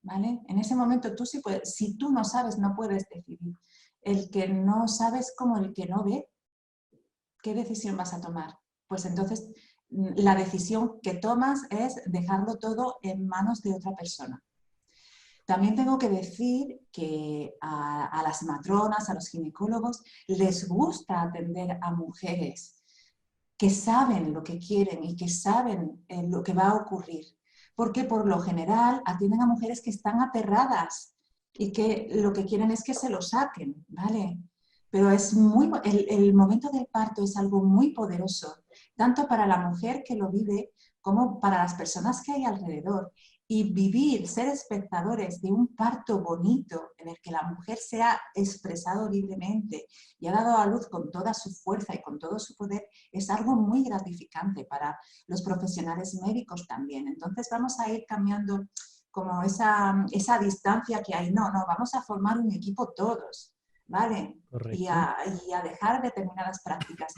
¿vale? En ese momento tú sí puedes. Si tú no sabes, no puedes decidir. El que no sabe es como el que no ve. ¿Qué decisión vas a tomar? Pues entonces la decisión que tomas es dejarlo todo en manos de otra persona. También tengo que decir que a las matronas, a los ginecólogos, les gusta atender a mujeres que saben lo que quieren y que saben lo que va a ocurrir. Porque por lo general atienden a mujeres que están aterradas y que lo que quieren es que se lo saquen, ¿vale? Pero el momento del parto es algo muy poderoso, tanto para la mujer que lo vive como para las personas que hay alrededor. Y vivir, ser espectadores de un parto bonito en el que la mujer se ha expresado libremente y ha dado a luz con toda su fuerza y con todo su poder, es algo muy gratificante para los profesionales médicos también. Entonces vamos a ir cambiando como esa distancia que hay. No, vamos a formar un equipo todos. ¿vale? Correcto. Y a dejar determinadas prácticas.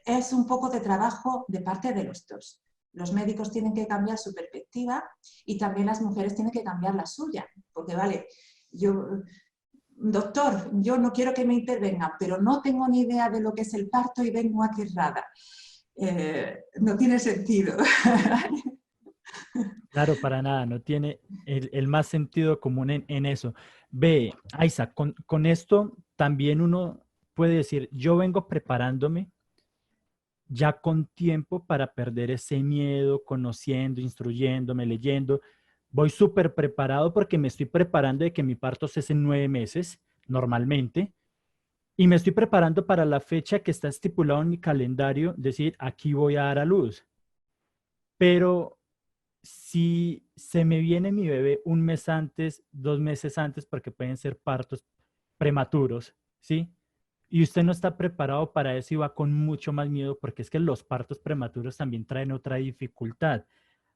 Es un poco de trabajo de parte de los dos. Los médicos tienen que cambiar su perspectiva y también las mujeres tienen que cambiar la suya, porque vale, yo, doctor, yo no quiero que me intervengan, pero no tengo ni idea de lo que es el parto y vengo aterrada. No tiene sentido. Claro, para nada, no tiene el más sentido común en eso. Ve, Aiza, con esto también uno puede decir, yo vengo preparándome ya con tiempo para perder ese miedo, conociendo, instruyéndome, leyendo. Voy súper preparado porque me estoy preparando de que mi parto es en 9 meses, normalmente, y me estoy preparando para la fecha que está estipulado en mi calendario, decir, aquí voy a dar a luz. Pero si se me viene mi bebé un mes antes, 2 meses antes, porque pueden ser partos prematuros, ¿sí? Y usted no está preparado para eso y va con mucho más miedo, porque es que los partos prematuros también traen otra dificultad.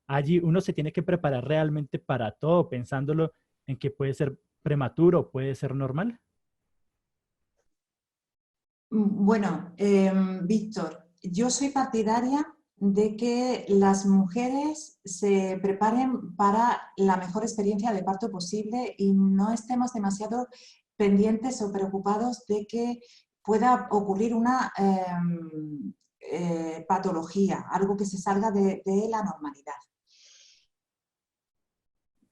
Allí uno se tiene que preparar realmente para todo, pensándolo en que puede ser prematuro, puede ser normal. Bueno, Víctor, yo soy partidaria de que las mujeres se preparen para la mejor experiencia de parto posible y no estemos demasiado pendientes o preocupados de que pueda ocurrir una patología, algo que se salga de la normalidad.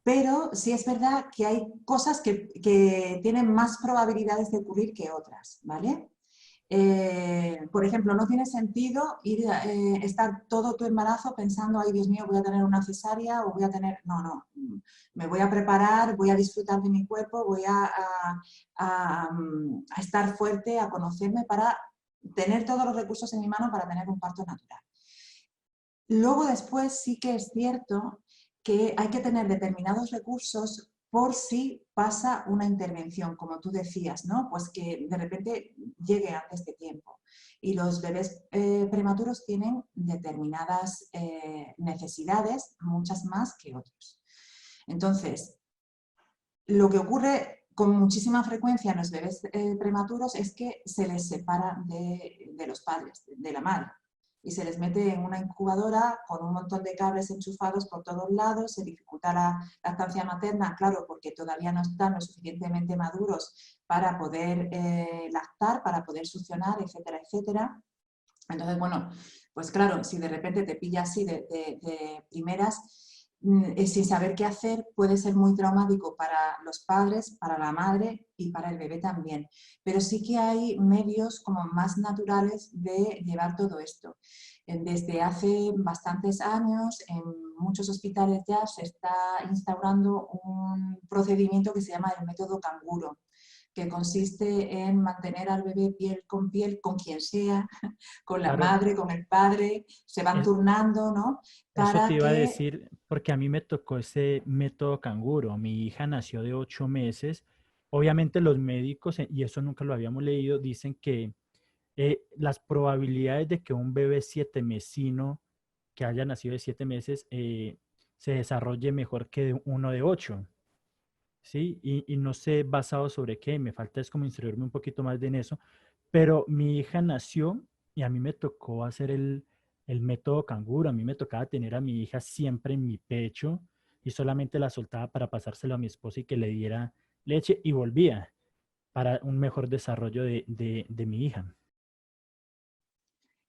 Pero sí es verdad que hay cosas que tienen más probabilidades de ocurrir que otras, ¿vale? Por ejemplo, no tiene sentido estar todo tu embarazo pensando, ay Dios mío, voy a tener una cesárea o voy a tener... No, no, me voy a preparar, voy a disfrutar de mi cuerpo, voy a estar fuerte, a conocerme para tener todos los recursos en mi mano para tener un parto natural. Luego después sí que es cierto que hay que tener determinados recursos por si pasa una intervención, como tú decías, ¿no? Pues que de repente llegue antes de tiempo. Y los bebés prematuros tienen determinadas necesidades, muchas más que otros. Entonces, lo que ocurre con muchísima frecuencia en los bebés prematuros es que se les separa de los padres, de la madre, y se les mete en una incubadora con un montón de cables enchufados por todos lados, se dificulta la lactancia materna, claro, porque todavía no están lo suficientemente maduros para poder lactar, para poder succionar, etcétera, etcétera. Entonces, bueno, pues claro, si de repente te pilla así de primeras, sin saber qué hacer, puede ser muy traumático para los padres, para la madre y para el bebé también. Pero sí que hay medios como más naturales de llevar todo esto. Desde hace bastantes años, en muchos hospitales ya se está instaurando un procedimiento que se llama el método canguro, que consiste en mantener al bebé piel con quien sea, con la Claro, madre, con el padre, se van es- turnando, ¿no? eso te Para iba a que... decir, porque a mí me tocó ese método canguro. Mi hija nació de 8 meses. Obviamente los médicos, y eso nunca lo habíamos leído, dicen que las probabilidades de que un bebé 7 mesino que haya nacido de 7 meses se desarrolle mejor que uno de 8, ¿sí? Y no sé basado sobre qué, me falta es como instruirme un poquito más en eso, pero mi hija nació y a mí me tocó hacer el método canguro, a mí me tocaba tener a mi hija siempre en mi pecho y solamente la soltaba para pasárselo a mi esposa y que le diera leche y volvía para un mejor desarrollo de mi hija.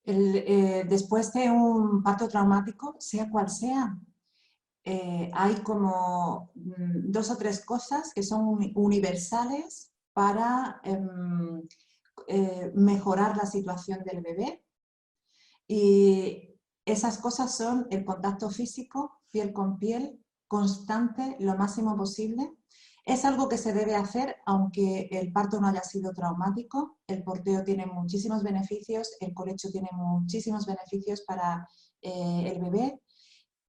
después de un parto traumático, sea cual sea, hay como dos o tres cosas que son universales para mejorar la situación del bebé. Y esas cosas son el contacto físico, piel con piel, constante, lo máximo posible. Es algo que se debe hacer aunque el parto no haya sido traumático. El porteo tiene muchísimos beneficios, el colecho tiene muchísimos beneficios para el bebé.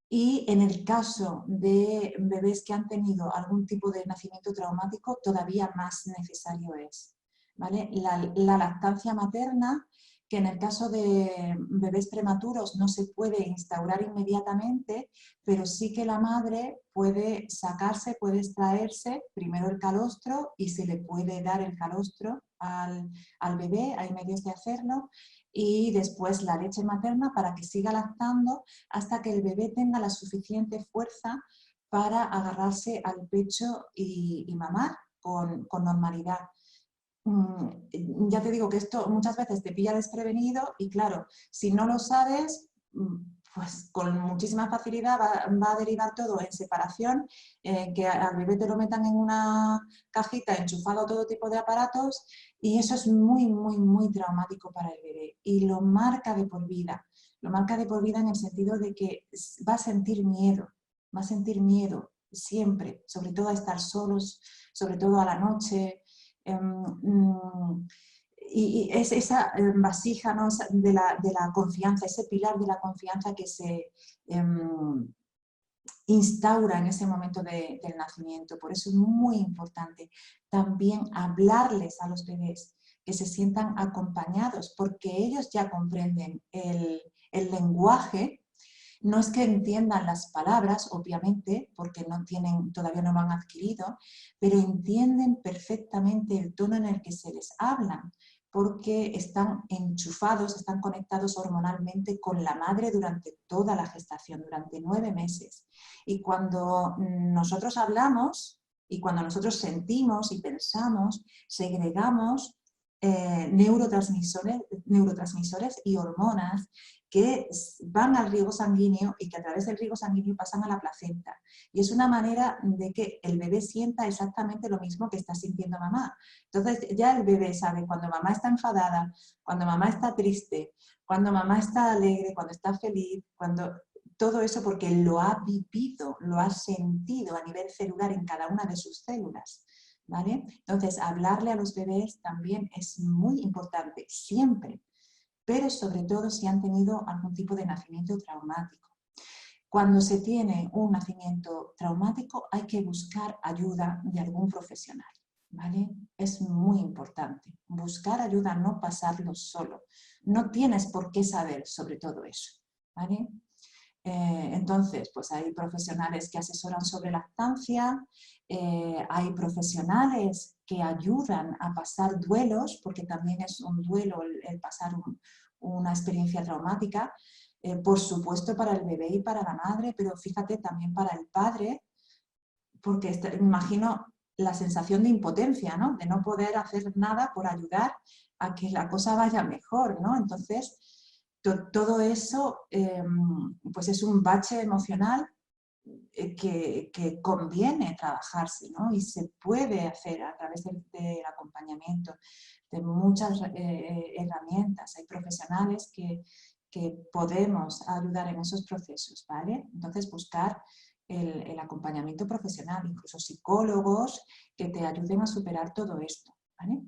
Y en el caso de bebés que han tenido algún tipo de nacimiento traumático, todavía más necesario es. ¿Vale? La lactancia materna que en el caso de bebés prematuros no se puede instaurar inmediatamente, pero sí que la madre puede sacarse, puede extraerse primero el calostro y se le puede dar el calostro al bebé, hay medios de hacerlo, y después la leche materna para que siga lactando hasta que el bebé tenga la suficiente fuerza para agarrarse al pecho y mamar con normalidad. Ya te digo que esto muchas veces te pilla desprevenido y claro, si no lo sabes, pues con muchísima facilidad va a derivar todo en separación, que al bebé te lo metan en una cajita enchufado a todo tipo de aparatos y eso es muy, muy, muy traumático para el bebé y lo marca de por vida. Lo marca de por vida en el sentido de que va a sentir miedo siempre, sobre todo a estar solos, sobre todo a la noche. Y es esa vasija, ¿no? de la confianza, ese pilar de la confianza que se instaura en ese momento del nacimiento. Por eso es muy importante también hablarles a los bebés, que se sientan acompañados, porque ellos ya comprenden el lenguaje. No es que entiendan las palabras, obviamente, porque todavía no lo han adquirido, pero entienden perfectamente el tono en el que se les habla, porque están enchufados, están conectados hormonalmente con la madre durante toda la gestación, durante 9 meses. Y cuando nosotros hablamos y cuando nosotros sentimos y pensamos, segregamos neurotransmisores y hormonas que van al riego sanguíneo y que a través del riego sanguíneo pasan a la placenta. Y es una manera de que el bebé sienta exactamente lo mismo que está sintiendo mamá. Entonces ya el bebé sabe cuando mamá está enfadada, cuando mamá está triste, cuando mamá está alegre, cuando está feliz, cuando todo eso porque lo ha vivido, lo ha sentido a nivel celular en cada una de sus células. ¿Vale? Entonces, hablarle a los bebés también es muy importante, siempre, pero sobre todo si han tenido algún tipo de nacimiento traumático. Cuando se tiene un nacimiento traumático hay que buscar ayuda de algún profesional, ¿vale? Es muy importante. Buscar ayuda, no pasarlo solo. No tienes por qué saber sobre todo eso, ¿vale? Entonces, pues hay profesionales que asesoran sobre lactancia, hay profesionales que ayudan a pasar duelos, porque también es un duelo el pasar una experiencia traumática, por supuesto para el bebé y para la madre, pero fíjate también para el padre, porque imagino la sensación de impotencia, ¿no? De no poder hacer nada por ayudar a que la cosa vaya mejor, ¿no? Entonces, todo eso pues es un bache emocional que conviene trabajarse, ¿no? Y se puede hacer a través del acompañamiento de muchas herramientas. Hay profesionales que podemos ayudar en esos procesos, ¿vale? Entonces buscar el acompañamiento profesional, incluso psicólogos que te ayuden a superar todo esto, ¿vale?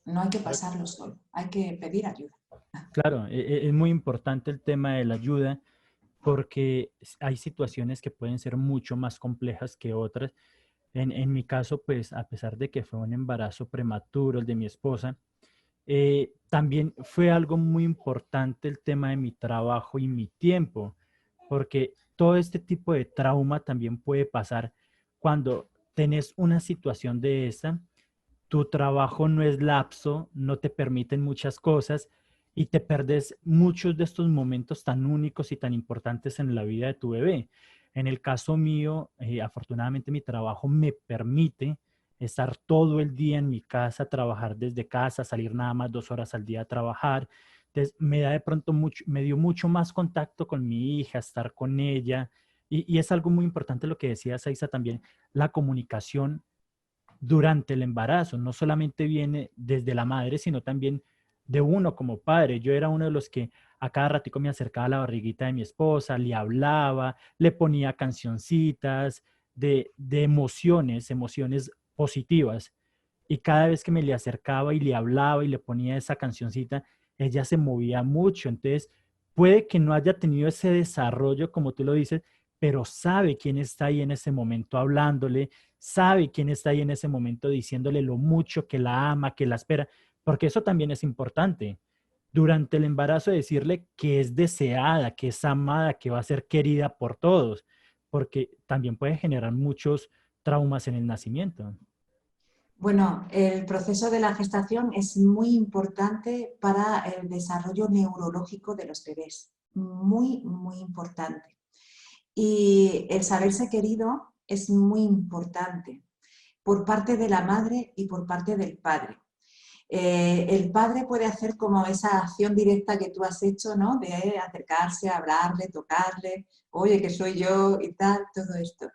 No hay que pasarlo solo, hay que pedir ayuda. Claro, es muy importante el tema de la ayuda porque hay situaciones que pueden ser mucho más complejas que otras. En mi caso, pues a pesar de que fue un embarazo prematuro el de mi esposa, también fue algo muy importante el tema de mi trabajo y mi tiempo, porque todo este tipo de trauma también puede pasar cuando tenés una situación de esa, tu trabajo no es lapso, no te permiten muchas cosas y te perdes muchos de estos momentos tan únicos y tan importantes en la vida de tu bebé. En el caso mío, afortunadamente mi trabajo me permite estar todo el día en mi casa, trabajar desde casa, salir nada más 2 horas al día a trabajar. Entonces me da de pronto mucho, me dio mucho más contacto con mi hija, estar con ella. Y es algo muy importante lo que decía Saiza también, la comunicación durante el embarazo. No solamente viene desde la madre, sino también de uno como padre. Yo era uno de los que a cada ratico me acercaba a la barriguita de mi esposa, le hablaba, le ponía cancioncitas de emociones, emociones positivas. Y cada vez que me le acercaba y le hablaba y le ponía esa cancioncita, ella se movía mucho. Entonces, puede que no haya tenido ese desarrollo, como tú lo dices, pero sabe quién está ahí en ese momento hablándole, sabe quién está ahí en ese momento diciéndole lo mucho que la ama, que la espera, porque eso también es importante. durante el embarazo decirle que es deseada, que es amada, que va a ser querida por todos, porque también puede generar muchos traumas en el nacimiento. Bueno, el proceso de la gestación es muy importante para el desarrollo neurológico de los bebés. Muy, muy importante. Y el saberse querido es muy importante por parte de la madre y por parte del padre. El padre puede hacer como esa acción directa que tú has hecho, ¿no? De acercarse, hablarle, tocarle, oye, que soy yo y tal, todo esto.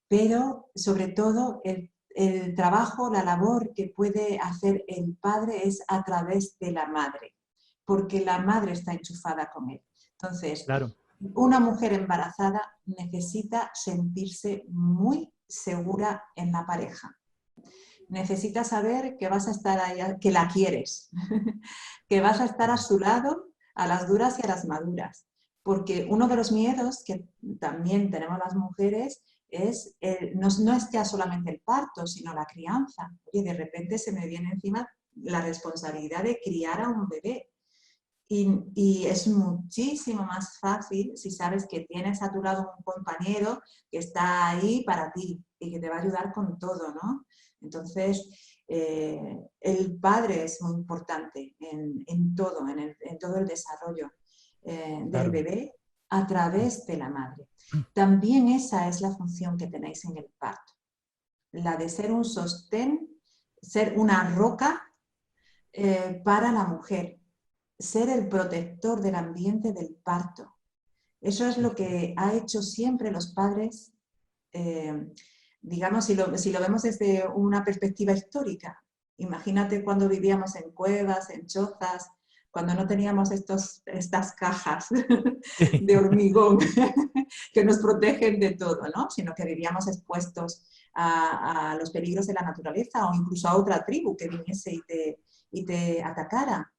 Pero sobre todo el trabajo, la labor que puede hacer el padre es a través de la madre, porque la madre está enchufada con él. Entonces, Claro, una mujer embarazada necesita sentirse muy segura en la pareja. Necesita saber que vas a estar ahí, que la quieres, que vas a estar a su lado a las duras y a las maduras. Porque uno de los miedos que también tenemos las mujeres es, no es ya solamente el parto, sino la crianza. Oye, de repente se me viene encima la responsabilidad de criar a un bebé. Y es muchísimo más fácil si sabes que tienes a tu lado un compañero que está ahí para ti y que te va a ayudar con todo, ¿no? Entonces, el padre es muy importante en todo, en todo el desarrollo del claro. bebé a través de la madre. También esa es la función que tenéis en el parto, la de ser un sostén, ser una roca para la mujer, ser el protector del ambiente del parto. Eso es lo que ha hecho siempre los padres, eh, digamos, si lo vemos desde una perspectiva histórica. Imagínate cuando vivíamos en cuevas, en chozas, cuando no teníamos estas cajas de hormigón que nos protegen de todo, ¿no? Sino que vivíamos expuestos a los peligros de la naturaleza o incluso a otra tribu que viniese y te atacara.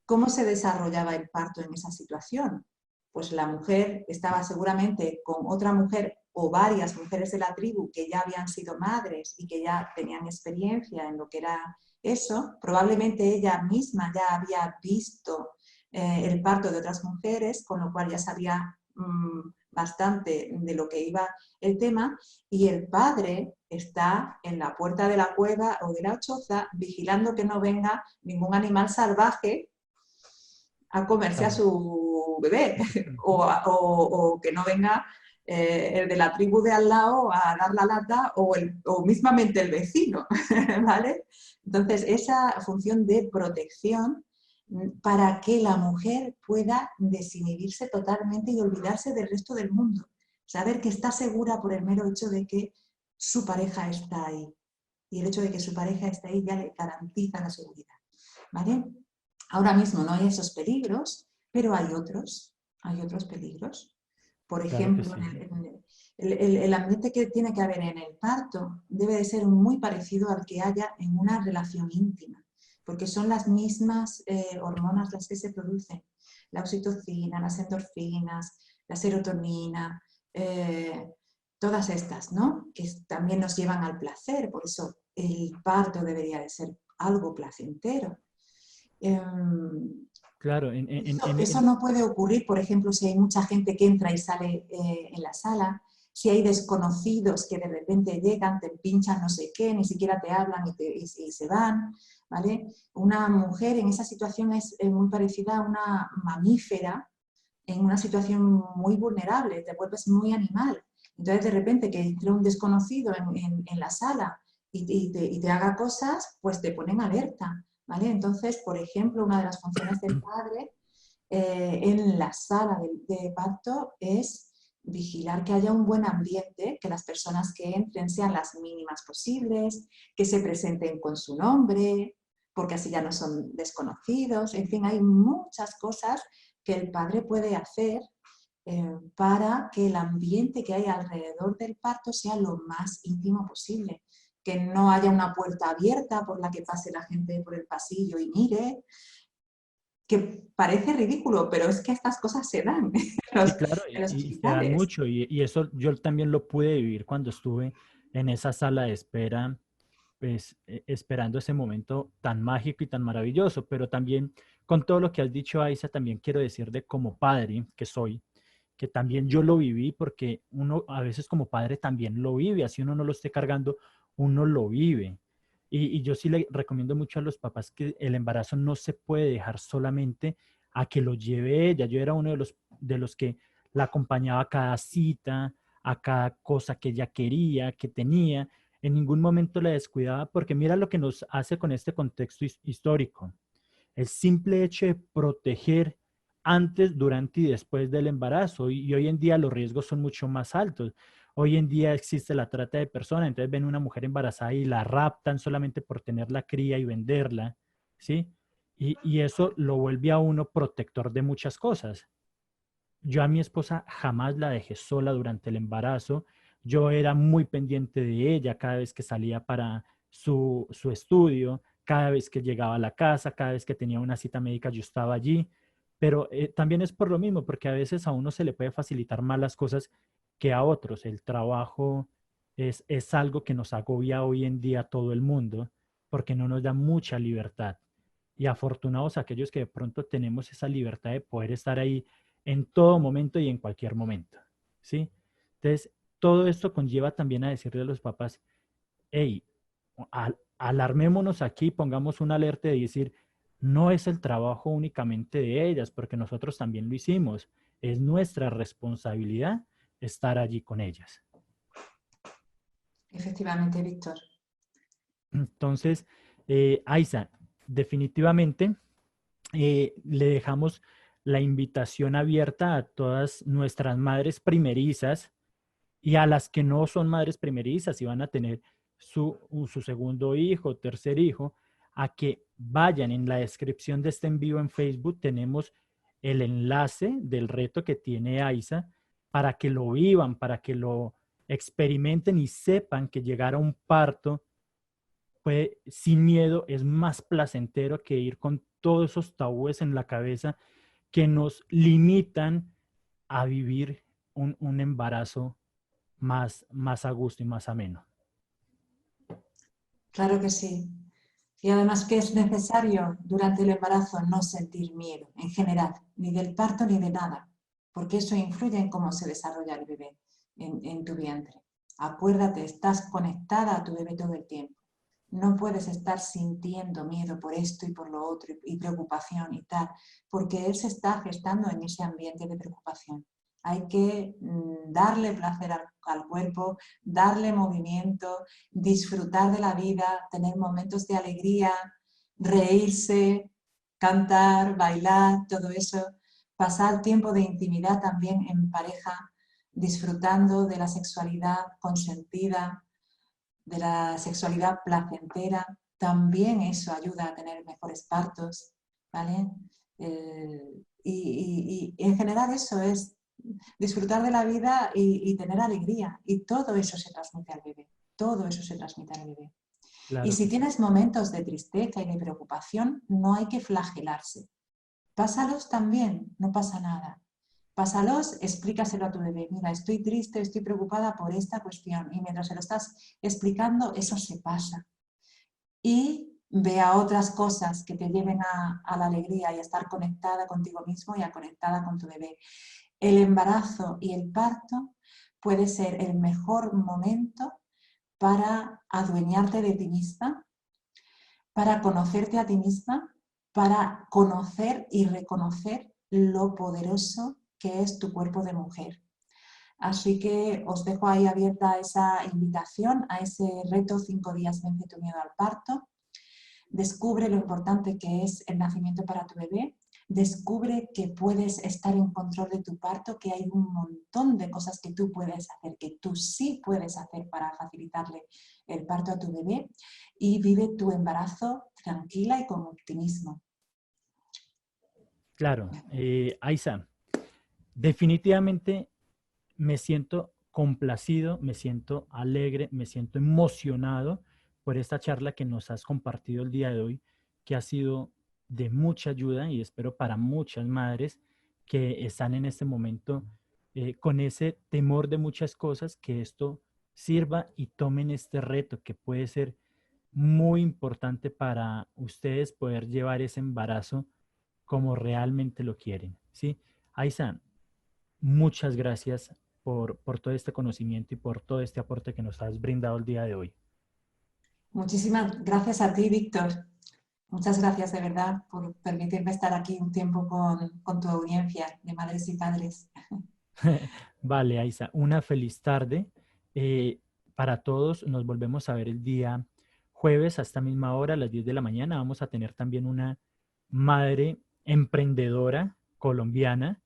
¿Cómo se desarrollaba el parto en esa situación? Pues la mujer estaba seguramente con otra mujer o varias mujeres de la tribu que ya habían sido madres y que ya tenían experiencia en lo que era eso. Probablemente ella misma ya había visto el parto de otras mujeres, con lo cual ya sabía bastante de lo que iba el tema. Y el padre está en la puerta de la cueva o de la choza vigilando que no venga ningún animal salvaje a comerse a Claro. su bebé o que no venga el de la tribu de al lado a dar la lata o mismamente el vecino, ¿vale? Entonces, esa función de protección para que la mujer pueda desinhibirse totalmente y olvidarse del resto del mundo. Saber que está segura por el mero hecho de que su pareja está ahí. Y el hecho de que su pareja esté ahí ya le garantiza la seguridad, ¿vale? Ahora mismo no hay esos peligros, pero hay otros peligros. Por Claro que ejemplo, sí. el ambiente que tiene que haber en el parto debe de ser muy parecido al que haya en una relación íntima, porque son las mismas hormonas las que se producen, la oxitocina, las endorfinas, la serotonina, todas estas, ¿no? Que también nos llevan al placer, por eso el parto debería de ser algo placentero. Claro, Eso no puede ocurrir, por ejemplo, si hay mucha gente que entra y sale en la sala, si hay desconocidos que de repente llegan, te pinchan no sé qué, ni siquiera te hablan y se van, ¿vale? Una mujer en esa situación es muy parecida a una mamífera en una situación muy vulnerable, te vuelves muy animal. Entonces, de repente, que entre un desconocido en la sala y te haga cosas, pues te ponen alerta, ¿vale? Entonces, por ejemplo, una de las funciones del padre en la sala de parto es vigilar que haya un buen ambiente, que las personas que entren sean las mínimas posibles, que se presenten con su nombre, porque así ya no son desconocidos. En fin, hay muchas cosas que el padre puede hacer para que el ambiente que hay alrededor del parto sea lo más íntimo posible. Que no haya una puerta abierta por la que pase la gente por el pasillo y mire, que parece ridículo, pero es que estas cosas se dan Sí, claro, en los y se dan hospitales. mucho, y eso yo también lo pude vivir cuando estuve en esa sala de espera pues esperando ese momento tan mágico y tan maravilloso. Pero también con todo lo que has dicho, Aisa, también quiero decir de como padre que soy, que también yo lo viví, porque uno a veces como padre también lo vive, así uno no lo esté cargando, uno lo vive. Y yo sí le recomiendo mucho a los papás que el embarazo no se puede dejar solamente a que lo lleve ella. Yo era uno de los que la acompañaba a cada cita, a cada cosa que ella quería, que tenía. En ningún momento la descuidaba, porque mira lo que nos hace con este contexto histórico. El simple hecho de proteger antes, durante y después del embarazo. Y hoy en día los riesgos son mucho más altos. Hoy en día existe la trata de personas, entonces ven una mujer embarazada y la raptan solamente por tener la cría y venderla, ¿sí? Y eso lo vuelve a uno protector de muchas cosas. Yo a mi esposa jamás la dejé sola durante el embarazo. Yo era muy pendiente de ella cada vez que salía para su estudio, cada vez que llegaba a la casa, cada vez que tenía una cita médica, yo estaba allí. Pero también es por lo mismo, porque a veces a uno se le puede facilitar más las cosas que a otros. El trabajo es algo que nos agobia hoy en día a todo el mundo, porque no nos da mucha libertad. Y afortunados aquellos que de pronto tenemos esa libertad de poder estar ahí en todo momento y en cualquier momento, ¿sí? Entonces, todo esto conlleva también a decirle a los papás, hey, alarmémonos aquí, pongamos una alerta de decir, no es el trabajo únicamente de ellas, porque nosotros también lo hicimos, es nuestra responsabilidad estar allí con ellas. Efectivamente, Víctor. Entonces, Aisa, definitivamente le dejamos la invitación abierta a todas nuestras madres primerizas y a las que no son madres primerizas y van a tener su segundo hijo, tercer hijo, a que vayan en la descripción de este en vivo en Facebook. Tenemos el enlace del reto que tiene Aisa para que lo vivan, para que lo experimenten y sepan que llegar a un parto sin miedo es más placentero que ir con todos esos tabúes en la cabeza que nos limitan a vivir un embarazo más a gusto y más ameno. Claro que sí. Y además que es necesario durante el embarazo no sentir miedo en general, ni del parto ni de nada, porque eso influye en cómo se desarrolla el bebé en tu vientre. Acuérdate, estás conectada a tu bebé todo el tiempo. No puedes estar sintiendo miedo por esto y por lo otro y preocupación y tal, porque él se está gestando en ese ambiente de preocupación. Hay que darle placer al cuerpo, darle movimiento, disfrutar de la vida, tener momentos de alegría, reírse, cantar, bailar, todo eso. Pasar tiempo de intimidad también en pareja, disfrutando de la sexualidad consentida, de la sexualidad placentera, también eso ayuda a tener mejores partos, ¿vale? Y en general eso es disfrutar de la vida y tener alegría. Y todo eso se transmite al bebé. Todo eso se transmite al bebé. Y Claro si que sí. tienes momentos de tristeza y de preocupación, no hay que flagelarse. Pásalos también, no pasa nada. Pásalos, explícaselo a tu bebé. Mira, estoy triste, estoy preocupada por esta cuestión. Y mientras se lo estás explicando, eso se pasa. Y ve a otras cosas que te lleven a la alegría y a estar conectada contigo mismo y a conectada con tu bebé. El embarazo y el parto puede ser el mejor momento para adueñarte de ti misma, para conocerte a ti misma, para conocer y reconocer lo poderoso que es tu cuerpo de mujer. Así que os dejo ahí abierta esa invitación a ese reto 5 días vence tu miedo al parto. Descubre lo importante que es el nacimiento para tu bebé. Descubre que puedes estar en control de tu parto, que hay un montón de cosas que tú puedes hacer, que tú sí puedes hacer para facilitarle el parto a tu bebé y vive tu embarazo tranquila y con optimismo. Claro, Aisa, definitivamente me siento complacido, me siento alegre, me siento emocionado por esta charla que nos has compartido el día de hoy, que ha sido de mucha ayuda y espero para muchas madres que están en este momento con ese temor de muchas cosas, que esto sirva y tomen este reto que puede ser muy importante para ustedes poder llevar ese embarazo como realmente lo quieren, ¿sí? Aiza, muchas gracias por todo este conocimiento y por todo este aporte que nos has brindado el día de hoy. Muchísimas gracias a ti, Víctor. Muchas gracias de verdad por permitirme estar aquí un tiempo con tu audiencia de madres y padres. Vale, Aiza, una feliz tarde. Eh, para todos, nos volvemos a ver el día jueves a esta misma hora, a las 10 de la mañana. Vamos a tener también una madre emprendedora colombiana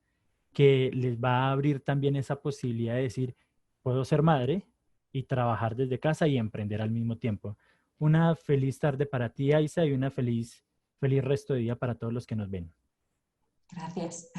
que les va a abrir también esa posibilidad de decir, puedo ser madre y trabajar desde casa y emprender al mismo tiempo. Una feliz tarde para ti, Aiza, y una feliz resto de día para todos los que nos ven. Gracias.